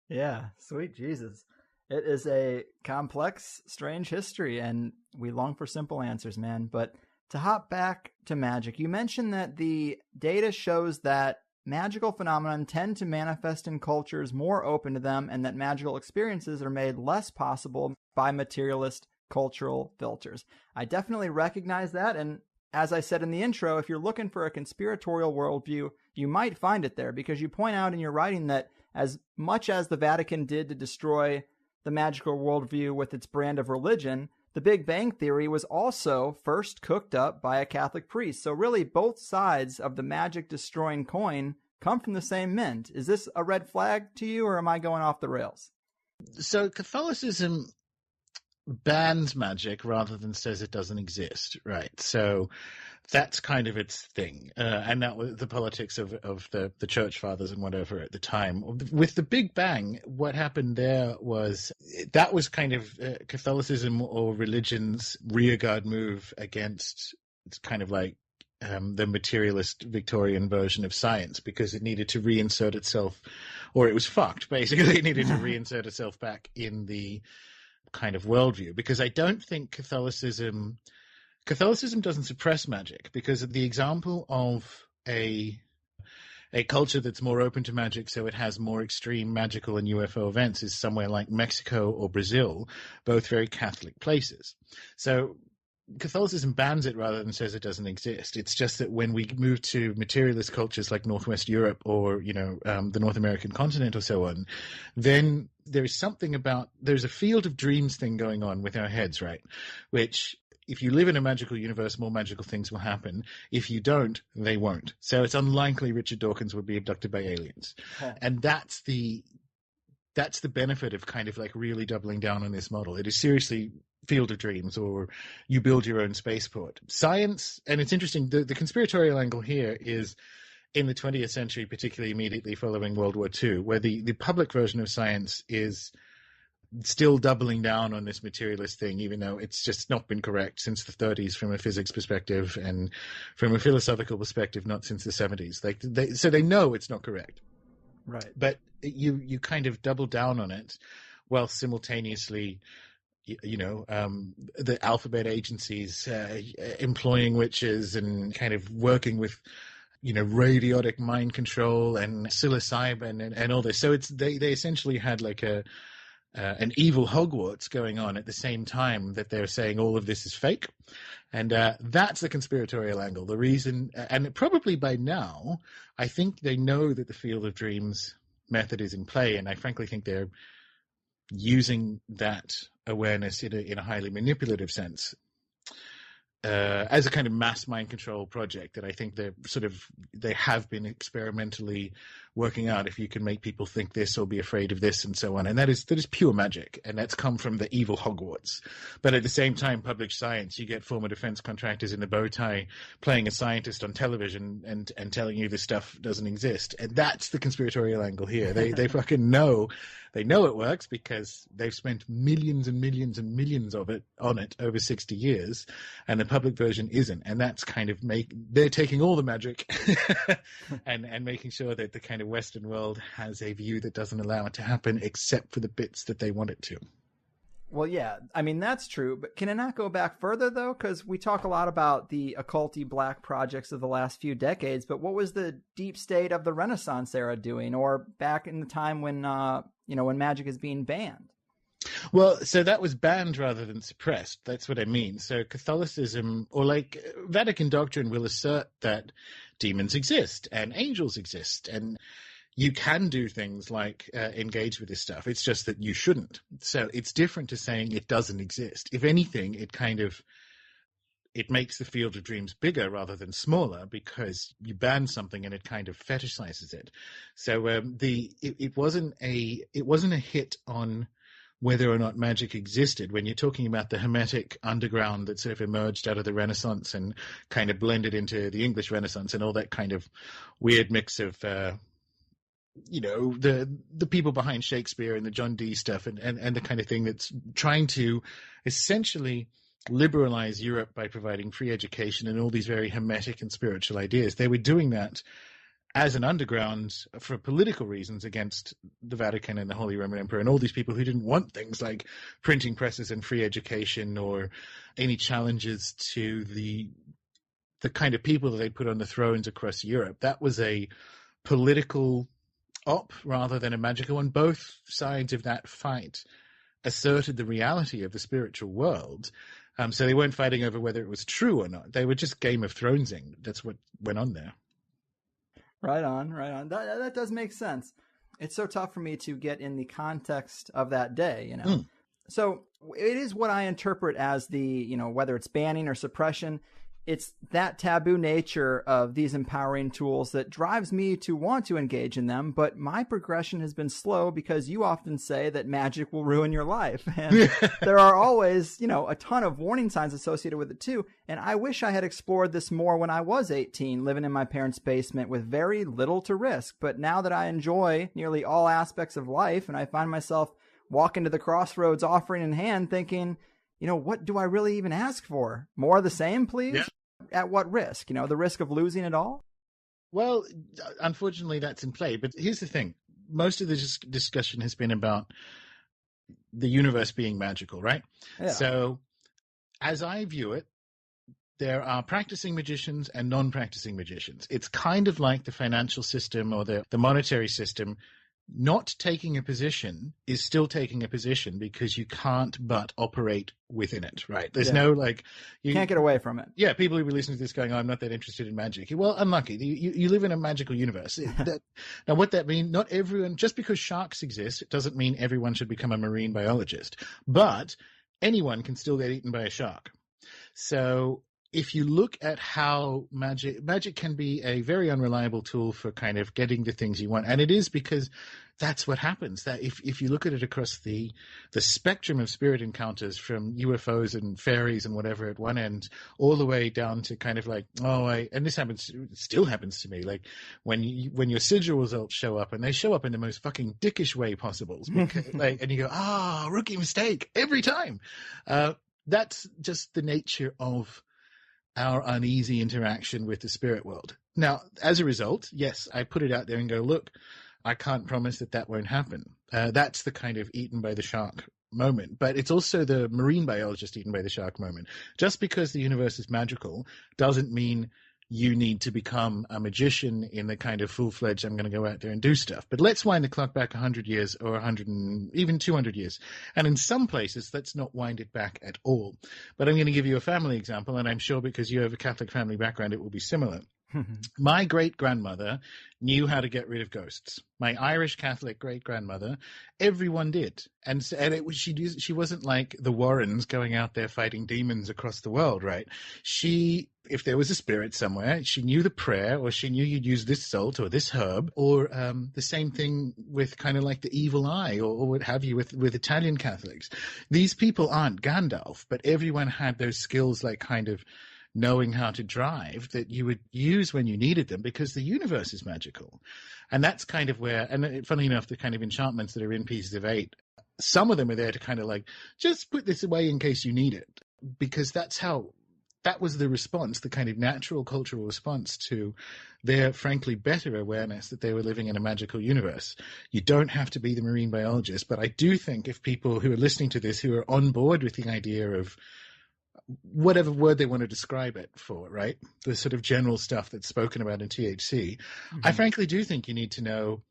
Yeah, sweet Jesus. It is a complex, strange history, and we long for simple answers, man. But to hop back to magic, you mentioned that the data shows that magical phenomena tend to manifest in cultures more open to them, and that magical experiences are made less possible by materialist cultural filters. I definitely recognize that, and as I said in the intro, if you're looking for a conspiratorial worldview, you might find it there, because you point out in your writing that as much as the Vatican did to destroy the magical worldview with its brand of religion, the Big Bang Theory was also first cooked up by a Catholic priest. So really, both sides of the magic-destroying coin come from the same mint. Is this a red flag to you, or am I going off the rails? So Catholicism bans magic rather than says it doesn't exist, right? So that's kind of its thing. And that was the politics of the church fathers and whatever at the time. With the Big Bang, what happened there was that was kind of Catholicism or religion's rearguard move against, it's kind of like the materialist Victorian version of science, because it needed to reinsert itself, or it was fucked, basically. It needed to reinsert itself back in the kind of worldview, because I don't think Catholicism doesn't suppress magic, because the example of a culture that's more open to magic, so it has more extreme magical and UFO events, is somewhere like Mexico or Brazil, both very Catholic places. So Catholicism bans it rather than says it doesn't exist. It's just that when we move to materialist cultures like Northwest Europe or, the North American continent or so on, then there's a field of dreams thing going on with our heads, right? Which, if you live in a magical universe, more magical things will happen. If you don't, they won't. So it's unlikely Richard Dawkins would be abducted by aliens. And that's the benefit of kind of like really doubling down on this model. It is seriously field of dreams, or you build your own spaceport. Science, and it's interesting, the conspiratorial angle here is in the 20th century, particularly immediately following World War II, where the public version of science is still doubling down on this materialist thing, even though it's just not been correct since the 30s from a physics perspective, and from a philosophical perspective, not since the 70s. So they know it's not correct. Right. But you kind of double down on it while simultaneously, the alphabet agencies employing witches and kind of working with, radiotic mind control and psilocybin and all this. So they essentially had like an evil Hogwarts going on at the same time that they're saying all of this is fake. And that's the conspiratorial angle. The reason, and probably by now, I think they know that the Field of Dreams method is in play, and I frankly think they're using that awareness in a highly manipulative sense as a kind of mass mind control project that I think they have been experimentally working out if you can make people think this or be afraid of this and so on. And that is pure magic, and that's come from the evil Hogwarts. But at the same time, published science, you get former defense contractors in the bow tie playing a scientist on television and telling you this stuff doesn't exist. And that's the conspiratorial angle here. They fucking know. They know it works because they've spent millions and millions and millions on it over 60 years, and the public version isn't. And that's kind of they're taking all the magic and making sure that the kind of Western world has a view that doesn't allow it to happen, except for the bits that they want it to. Well, yeah, I mean, that's true. But can it not go back further, though? Because we talk a lot about the occulty black projects of the last few decades. But what was the deep state of the Renaissance era doing, or back in the time when, when magic is being banned? Well, so that was banned rather than suppressed. That's what I mean. So Catholicism, or like Vatican doctrine, will assert that demons exist and angels exist, and you can do things like engage with this stuff. It's just that you shouldn't. So it's different to saying it doesn't exist. If anything, it makes the Field of Dreams bigger rather than smaller, because you ban something and it kind of fetishizes it. So it wasn't a hit on whether or not magic existed. When you're talking about the Hermetic underground that sort of emerged out of the Renaissance and kind of blended into the English Renaissance and all that kind of weird mix of the people behind Shakespeare and the John Dee stuff and the kind of thing that's trying to essentially liberalize Europe by providing free education and all these very hermetic and spiritual ideas. They were doing that as an underground for political reasons against the Vatican and the Holy Roman Emperor and all these people who didn't want things like printing presses and free education or any challenges to the kind of people that they put on the thrones across Europe. That was a political op rather than a magical one. Both sides of that fight asserted the reality of the spiritual world. So they weren't fighting over whether it was true or not. They were just Game of Thronesing. That's what went on there. Right on. That does make sense. It's so tough for me to get in the context of that day, So it is what I interpret as the, whether it's banning or suppression, it's that taboo nature of these empowering tools that drives me to want to engage in them. But my progression has been slow because you often say that magic will ruin your life. And there are always, a ton of warning signs associated with it too. And I wish I had explored this more when I was 18, living in my parents' basement with very little to risk. But now that I enjoy nearly all aspects of life and I find myself walking to the crossroads offering in hand thinking, what do I really even ask for? More of the same, please? Yeah. At what risk? The risk of losing it all? Well, unfortunately, that's in play. But here's the thing. Most of the discussion has been about the universe being magical, right? Yeah. So as I view it, there are practicing magicians and non-practicing magicians. It's kind of like the financial system or the monetary system. Not taking a position is still taking a position because you can't but operate within it, right? There's no you can't get away from it. Yeah, people who be listening to this going, I'm not that interested in magic. Well, unlucky. You live in a magical universe. Now, what that means, not everyone, just because sharks exist, it doesn't mean everyone should become a marine biologist. But anyone can still get eaten by a shark. So if you look at how magic can be a very unreliable tool for kind of getting the things you want. And it is because that's what happens. That if you look at it across the spectrum of spirit encounters, from UFOs and fairies and whatever at one end, all the way down to kind of like, and this still happens to me, like when your sigil results show up, and they show up in the most fucking dickish way possible, because, like, and you go, rookie mistake every time. That's just the nature of our uneasy interaction with the spirit world. Now, as a result, yes, I put it out there and go, look, I can't promise that won't happen. That's the kind of eaten by the shark moment. But it's also the marine biologist eaten by the shark moment. Just because the universe is magical doesn't mean you need to become a magician in the kind of full-fledged, I'm going to go out there and do stuff. But let's wind the clock back 100 years or 100 and even 200 years. And in some places, let's not wind it back at all. But I'm going to give you a family example, and I'm sure because you have a Catholic family background, it will be similar. My great-grandmother knew how to get rid of ghosts. My Irish Catholic great-grandmother, everyone did. And she wasn't like the Warrens going out there fighting demons across the world, right? If there was a spirit somewhere, she knew the prayer, or she knew you'd use this salt or this herb, or the same thing with kind of like the evil eye or what have you with Italian Catholics. These people aren't Gandalf, but everyone had those skills, like kind of knowing how to drive, that you would use when you needed them, because the universe is magical. And that's kind of where, and funnily enough, the kind of enchantments that are in Pieces of 8, some of them are there to kind of like, just put this away in case you need it, because that was the response, the kind of natural cultural response to their frankly better awareness that they were living in a magical universe. You don't have to be the marine biologist, but I do think if people who are listening to this, who are on board with the idea of whatever word they want to describe it for, right? The sort of general stuff that's spoken about in THC. Mm-hmm. I frankly do think you need to know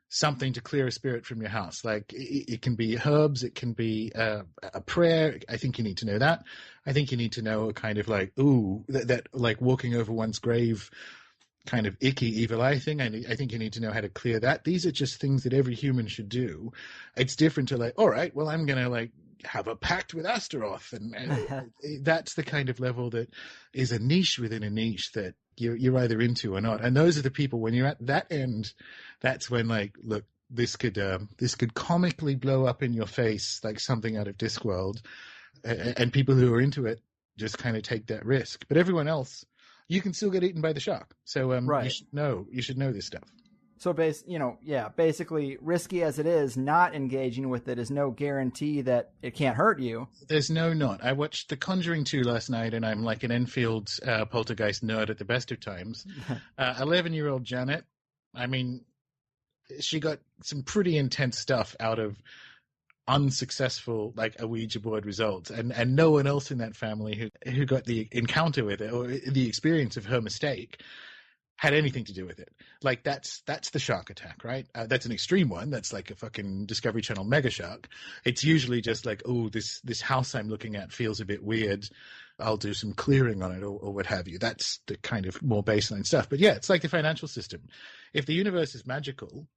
something to clear a spirit from your house. Like it can be herbs, it can be a prayer. I think you need to know that. I think you need to know a kind of like, that like walking over one's grave kind of icky evil eye thing. I think you need to know how to clear that. These are just things that every human should do. It's different to like, all right, well, I'm going to like have a pact with Astaroth, and that's the kind of level that is a niche within a niche that you're either into or not. And those are the people, when you're at that end, that's when like, look, this could comically blow up in your face like something out of Discworld, and people who are into it just kind of take that risk. But everyone else, you can still get eaten by the shark. So right. You should know this stuff. So basically, risky as it is, not engaging with it is no guarantee that it can't hurt you. There's no not. I watched The Conjuring 2 last night, and I'm like an Enfield poltergeist nerd at the best of times. 11-year-old Janet, I mean, she got some pretty intense stuff out of unsuccessful, like, a Ouija board results, and no one else in that family who got the encounter with it or the experience of her mistake had anything to do with it. Like, that's the shark attack, right? That's an extreme one. That's like a fucking Discovery Channel mega shark. It's usually just like, oh, this house I'm looking at feels a bit weird. I'll do some clearing on it or what have you. That's the kind of more baseline stuff. But yeah, it's like the financial system. If the universe is magical,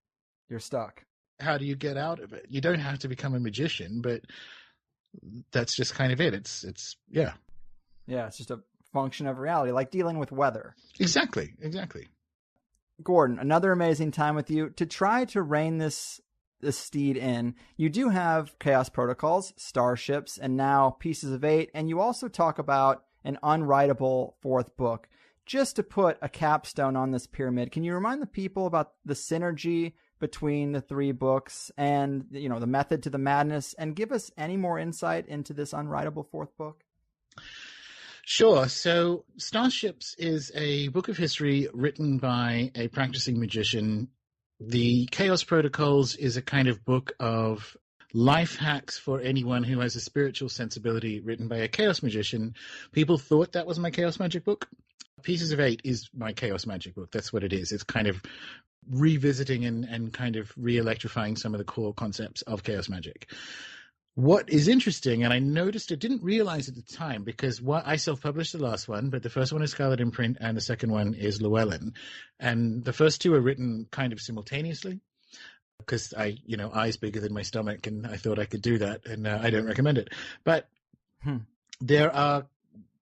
you're stuck. How do you get out of it? You don't have to become a magician, but that's just kind of it. It's yeah. Yeah, it's just a function of reality, like dealing with weather. Exactly. Gordon, another amazing time with you. To try to rein this steed in, you do have Chaos Protocols, Star.Ships, and now Pieces of 8, and you also talk about an unwritable fourth book. Just to put a capstone on this pyramid, can you remind the people about the synergy between the three books and, the method to the madness, and give us any more insight into this unwritable fourth book? Sure. So Star.Ships is a book of history written by a practicing magician. The Chaos Protocols is a kind of book of life hacks for anyone who has a spiritual sensibility, written by a chaos magician. People thought that was my chaos magic book. Pieces of 8 is my chaos magic book. That's what it is. It's kind of revisiting and kind of re-electrifying some of the core concepts of chaos magic. What is interesting, and I noticed it, didn't realize at the time, because I self-published the last one, but the first one is Scarlet Imprint and the second one is Llewellyn. And the first two are written kind of simultaneously, because eyes bigger than my stomach, and I thought I could do that, and I don't recommend it. But there are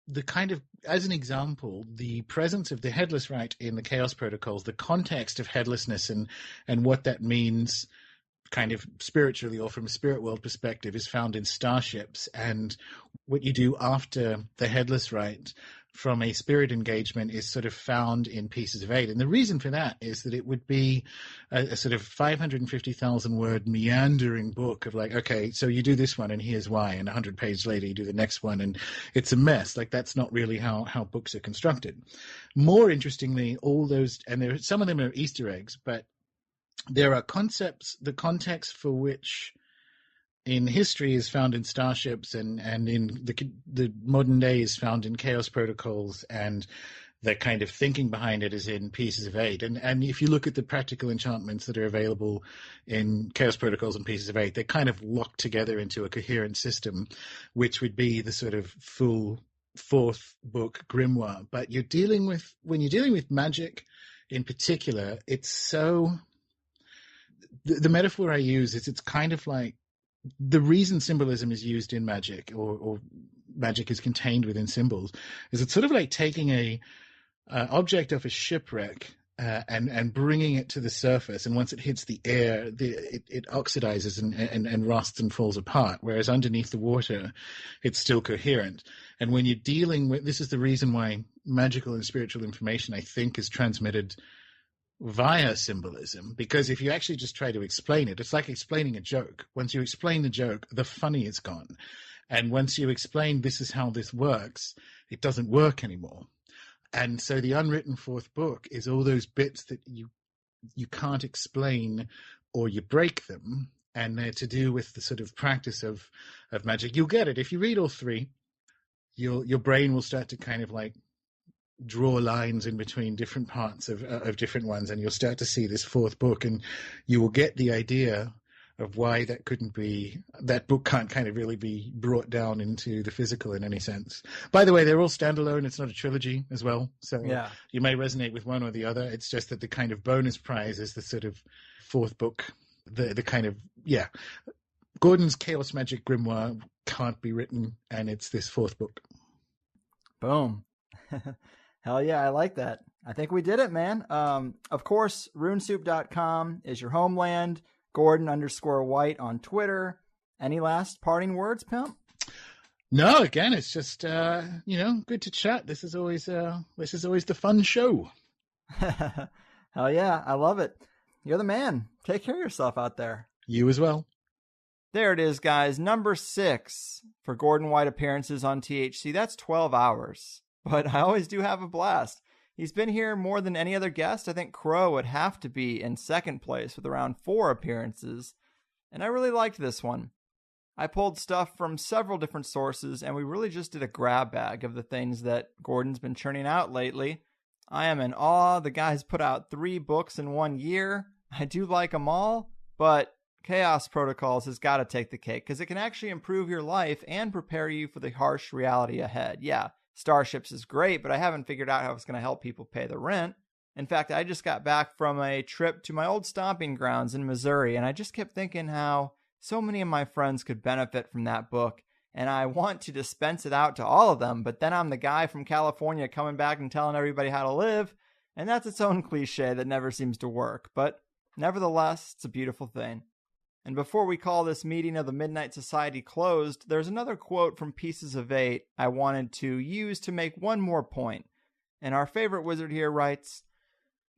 the kind of, as an example, the presence of the headless rite in the Chaos Protocols, the context of headlessness and what that means kind of spiritually or from a spirit world perspective is found in Star.Ships, and what you do after the headless rite from a spirit engagement is sort of found in Pieces of Eight. And the reason for that is that it would be a sort of 550,000 word meandering book of like, okay, so you do this one and here's why, and 100 pages later you do the next one, and it's a mess. Like, that's not really how books are constructed. More interestingly, all those, and some of them are Easter eggs, but there are concepts, the context for which in history is found in Star.Ships, and in the modern day is found in Chaos Protocols, and the kind of thinking behind it is in Pieces of Eight. And if you look at the practical enchantments that are available in Chaos Protocols and Pieces of Eight, they're kind of locked together into a coherent system, which would be the sort of full fourth book grimoire. But when you're dealing with magic in particular, it's so... The metaphor I use is, it's kind of like, the reason symbolism is used in magic, or magic is contained within symbols, is it's sort of like taking a object off a shipwreck and bringing it to the surface, and once it hits the air, it oxidizes and rusts and falls apart, whereas underneath the water, it's still coherent. And when you're dealing with, this is the reason why magical and spiritual information, I think, is transmitted via symbolism, because if you actually just try to explain it, it's like explaining a joke. Once you explain the joke, the funny is gone. And once you explain this is how this works, it doesn't work anymore. And so the unwritten fourth book is all those bits that you can't explain, or you break them, and they're to do with the sort of practice of magic. You'll get it. If you read all three, your brain will start to kind of like draw lines in between different parts of different ones, and you'll start to see this fourth book, and you will get the idea of why that book can't kind of really be brought down into the physical in any sense. By the way, they're all standalone. It's not a trilogy as well, so yeah, you may resonate with one or the other. It's just that the kind of bonus prize is the sort of fourth book, the kind of, yeah, Gordon's Chaos Magic Grimoire can't be written, and it's this fourth book. Boom. Hell yeah, I like that. I think we did it, man. Of course, runesoup.com is your homeland. Gordon_White on Twitter. Any last parting words, pimp? No, again, it's just good to chat. This is always the fun show. Hell yeah, I love it. You're the man. Take care of yourself out there. You as well. There it is, guys. Number 6 for Gordon White appearances on THC. That's 12 hours. But I always do have a blast. He's been here more than any other guest. I think Crow would have to be in second place with around 4 appearances. And I really liked this one. I pulled stuff from several different sources, and we really just did a grab bag of the things that Gordon's been churning out lately. I am in awe. The guy's put out 3 books in 1 year. I do like them all, but Chaos Protocols has got to take the cake, because it can actually improve your life and prepare you for the harsh reality ahead. Yeah, Star.Ships is great, but I haven't figured out how it's going to help people pay the rent. In fact, I just got back from a trip to my old stomping grounds in Missouri, and I just kept thinking how so many of my friends could benefit from that book, and I want to dispense it out to all of them, but then I'm the guy from California coming back and telling everybody how to live, and that's its own cliche that never seems to work, but nevertheless, it's a beautiful thing. And before we call this meeting of the Midnight Society closed, there's another quote from Pieces of Eight I wanted to use to make one more point. And our favorite wizard here writes,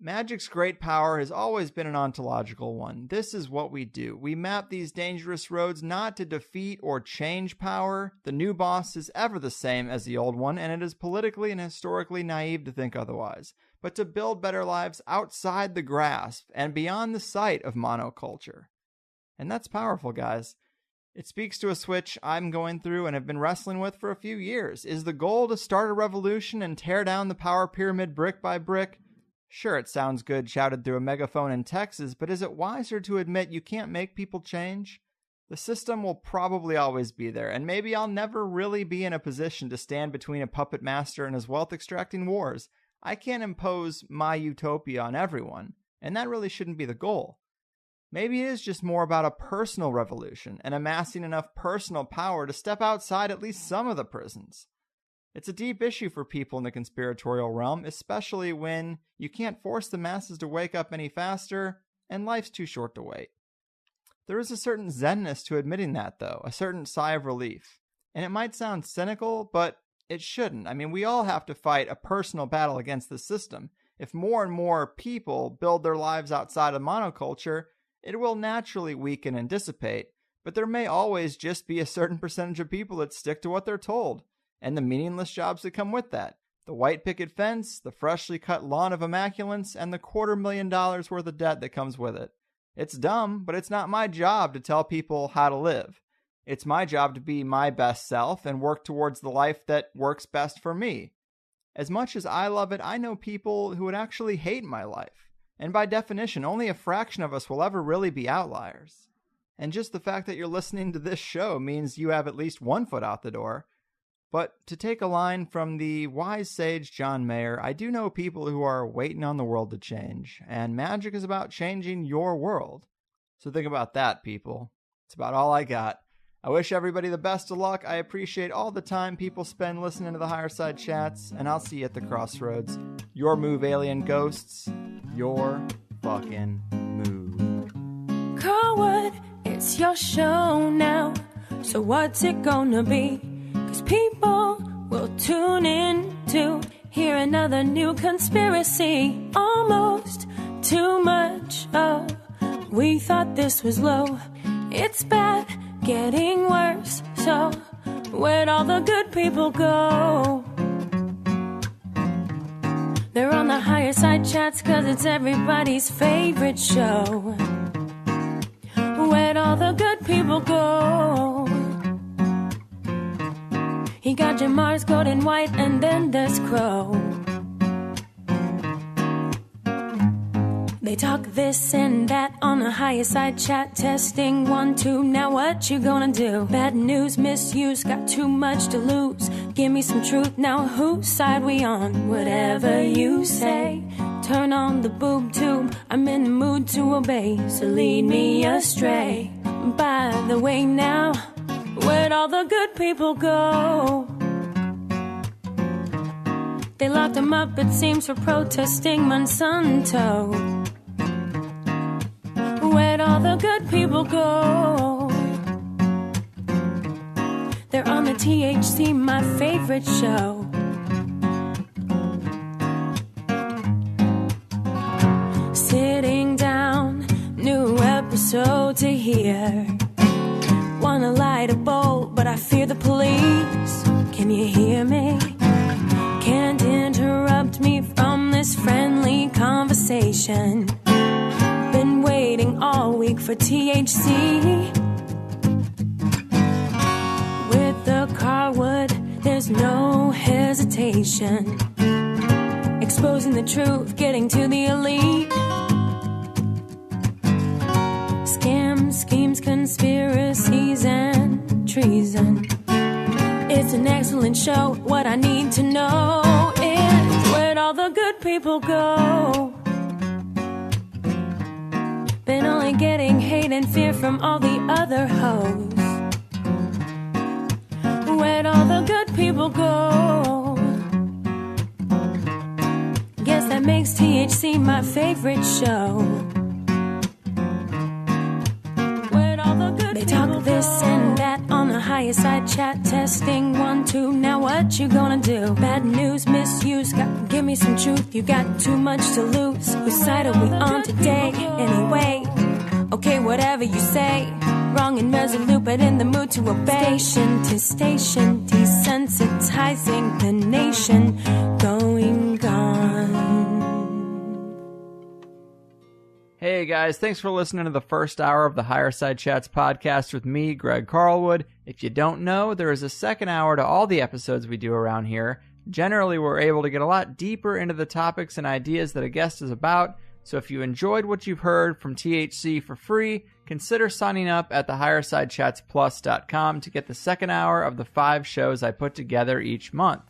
"Magic's great power has always been an ontological one. This is what we do. We map these dangerous roads not to defeat or change power. The new boss is ever the same as the old one, and it is politically and historically naive to think otherwise, but to build better lives outside the grasp and beyond the sight of monoculture." And that's powerful, guys. It speaks to a switch I'm going through and have been wrestling with for a few years. Is the goal to start a revolution and tear down the power pyramid brick by brick? Sure, it sounds good shouted through a megaphone in Texas, but is it wiser to admit you can't make people change? The system will probably always be there, and maybe I'll never really be in a position to stand between a puppet master and his wealth-extracting wars. I can't impose my utopia on everyone, and that really shouldn't be the goal. Maybe it is just more about a personal revolution and amassing enough personal power to step outside at least some of the prisons. It's a deep issue for people in the conspiratorial realm, especially when you can't force the masses to wake up any faster, and life's too short to wait. There is a certain zenness to admitting that, though, a certain sigh of relief. And it might sound cynical, but it shouldn't. I mean, we all have to fight a personal battle against the system. If more and more people build their lives outside of monoculture, it will naturally weaken and dissipate. But there may always just be a certain percentage of people that stick to what they're told, and the meaningless jobs that come with that. The white picket fence, the freshly cut lawn of immaculance, and the $250,000 worth of debt that comes with it. It's dumb, but it's not my job to tell people how to live. It's my job to be my best self and work towards the life that works best for me. As much as I love it, I know people who would actually hate my life. And by definition, only a fraction of us will ever really be outliers. And just the fact that you're listening to this show means you have at least one foot out the door. But to take a line from the wise sage John Mayer, I do know people who are waiting on the world to change, and magic is about changing your world. So think about that, people. It's about all I got. I wish everybody the best of luck. I appreciate all the time people spend listening to the Higherside Chats, and I'll see you at the crossroads. Your move, alien ghosts. Your fucking move. Carlwood, it's your show now. So what's it gonna be? 'Cause people will tune in to hear another new conspiracy. Almost too much. Oh, we thought this was low. It's bad, getting worse. So where'd all the good people go? They're on the Higherside Chats 'cause it's everybody's favorite show. Where'd all the good people go? He got Jamar's gold and white, and then there's Crow. They talk this and that on a Higherside Chat. Testing 1, 2, now what you gonna do? Bad news, misuse, got too much to lose. Give me some truth, now whose side we on? Whatever you say, turn on the boob tube. I'm in the mood to obey, so lead me astray. By the way now, where'd all the good people go? They locked him up, it seems, for protesting Monsanto. Where'd all the good people go? They're on the THC, my favorite show. Sitting down, new episode to hear. Wanna light a bowl, but I fear the police. Can you hear me? Can't interrupt me from this friendly conversation. Been waiting all week for THC. With the Carlwood, there's no hesitation. Exposing the truth, getting to the elite. Scams, schemes, conspiracies, and treason. It's an excellent show. What I need to know is where'd all the good people go? Been only getting hate and fear from all the other hoes. Where'd all the good people go? Guess that makes THC my favorite show. They talk this and that on the Higherside Chat. Testing 1, 2, now what you gonna do? Bad news, misuse, give me some truth. You got too much to lose. Whose side are we on today? Anyway, okay, whatever you say. Wrong and resolute, but in the mood to obey. Station to station, desensitizing the nation. Going on. Hey guys, thanks for listening to the first hour of the Higherside Chats podcast with me, Greg Carlwood. If you don't know, there is a second hour to all the episodes we do around here. Generally, we're able to get a lot deeper into the topics and ideas that a guest is about, so if you enjoyed what you've heard from THC for free, consider signing up at the HighersideChatsPlus.com to get the second hour of the 5 shows I put together each month.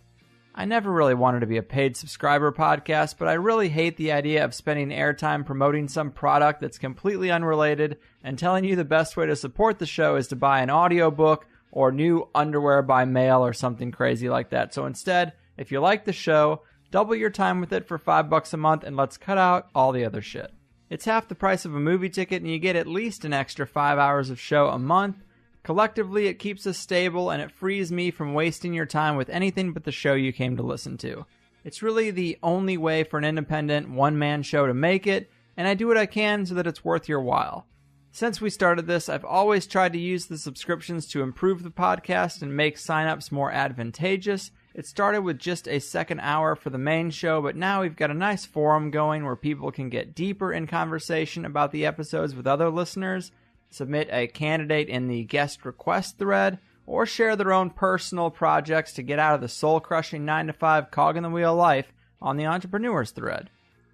I never really wanted to be a paid subscriber podcast, but I really hate the idea of spending airtime promoting some product that's completely unrelated and telling you the best way to support the show is to buy an audiobook or new underwear by mail or something crazy like that. So instead, if you like the show, double your time with it for $5 a month, and let's cut out all the other shit. It's half the price of a movie ticket, and you get at least an extra 5 hours of show a month. Collectively, it keeps us stable, and it frees me from wasting your time with anything but the show you came to listen to. It's really the only way for an independent, one-man show to make it, and I do what I can so that it's worth your while. Since we started this, I've always tried to use the subscriptions to improve the podcast and make signups more advantageous. It started with just a second hour for the main show, but now we've got a nice forum going where people can get deeper in conversation about the episodes with other listeners, submit a candidate in the guest request thread, or share their own personal projects to get out of the soul-crushing 9-to-5 cog in the wheel life on the entrepreneurs thread.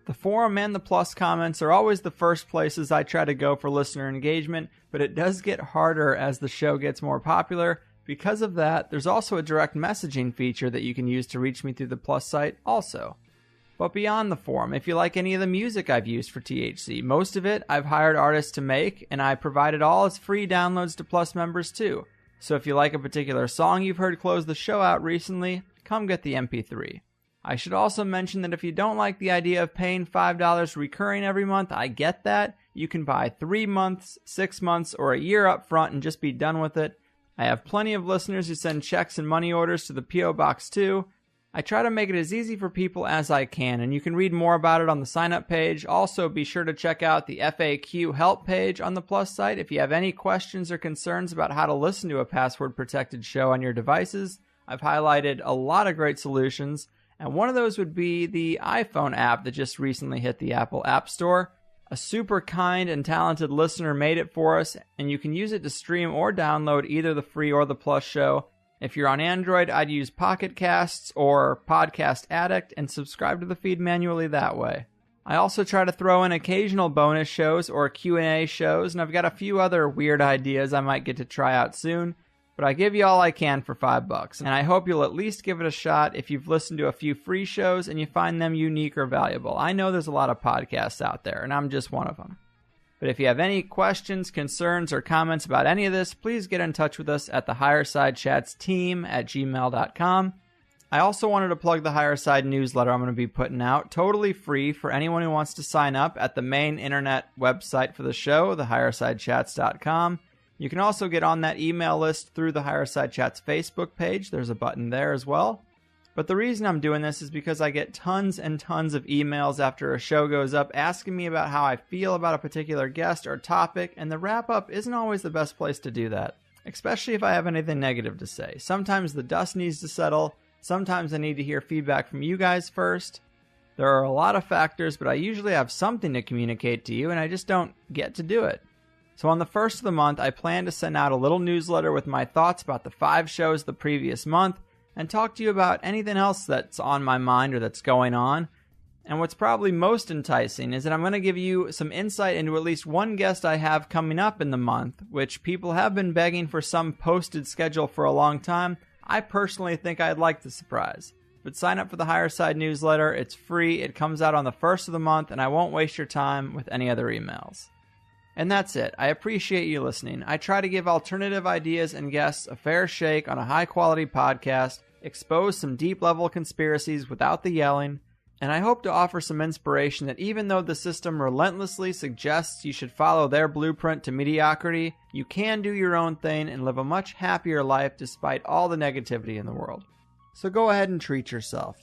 The forum and the plus comments are always the first places I try to go for listener engagement, but it does get harder as the show gets more popular. Because of that, there's also a direct messaging feature that you can use to reach me through the Plus site also. But beyond the forum, if you like any of the music I've used for THC, most of it I've hired artists to make, and I provide it all as free downloads to Plus members too. So if you like a particular song you've heard close the show out recently, come get the MP3. I should also mention that if you don't like the idea of paying $5 recurring every month, I get that. You can buy 3 months, 6 months, or a year up front and just be done with it. I have plenty of listeners who send checks and money orders to the P.O. Box too. I try to make it as easy for people as I can, and you can read more about it on the sign-up page. Also, be sure to check out the FAQ help page on the Plus site if you have any questions or concerns about how to listen to a password-protected show on your devices. I've highlighted a lot of great solutions, and one of those would be the iPhone app that just recently hit the Apple App Store. A super kind and talented listener made it for us, and you can use it to stream or download either the free or the Plus show. If you're on Android, I'd use Pocket Casts or Podcast Addict and subscribe to the feed manually that way. I also try to throw in occasional bonus shows or Q&A shows, and I've got a few other weird ideas I might get to try out soon. But I give you all I can for $5, and I hope you'll at least give it a shot if you've listened to a few free shows and you find them unique or valuable. I know there's a lot of podcasts out there, and I'm just one of them. But if you have any questions, concerns, or comments about any of this, please get in touch with us at the HighersideChats team at gmail.com. I also wanted to plug the Higherside newsletter I'm going to be putting out, totally free for anyone who wants to sign up at the main internet website for the show, the HighersideChats.com. You can also get on that email list through the Higherside Chats Facebook page. There's a button there as well. But the reason I'm doing this is because I get tons and tons of emails after a show goes up asking me about how I feel about a particular guest or topic, and the wrap-up isn't always the best place to do that, especially if I have anything negative to say. Sometimes the dust needs to settle. Sometimes I need to hear feedback from you guys first. There are a lot of factors, but I usually have something to communicate to you, and I just don't get to do it. So on the first of the month, I plan to send out a little newsletter with my thoughts about the 5 shows the previous month and talk to you about anything else that's on my mind or that's going on. And what's probably most enticing is that I'm going to give you some insight into at least one guest I have coming up in the month, which people have been begging for some posted schedule for a long time. I personally think I'd like the surprise. But sign up for the Higherside newsletter. It's free. It comes out on the first of the month, and I won't waste your time with any other emails. And that's it. I appreciate you listening. I try to give alternative ideas and guests a fair shake on a high-quality podcast, expose some deep-level conspiracies without the yelling, and I hope to offer some inspiration that even though the system relentlessly suggests you should follow their blueprint to mediocrity, you can do your own thing and live a much happier life despite all the negativity in the world. So go ahead and treat yourself.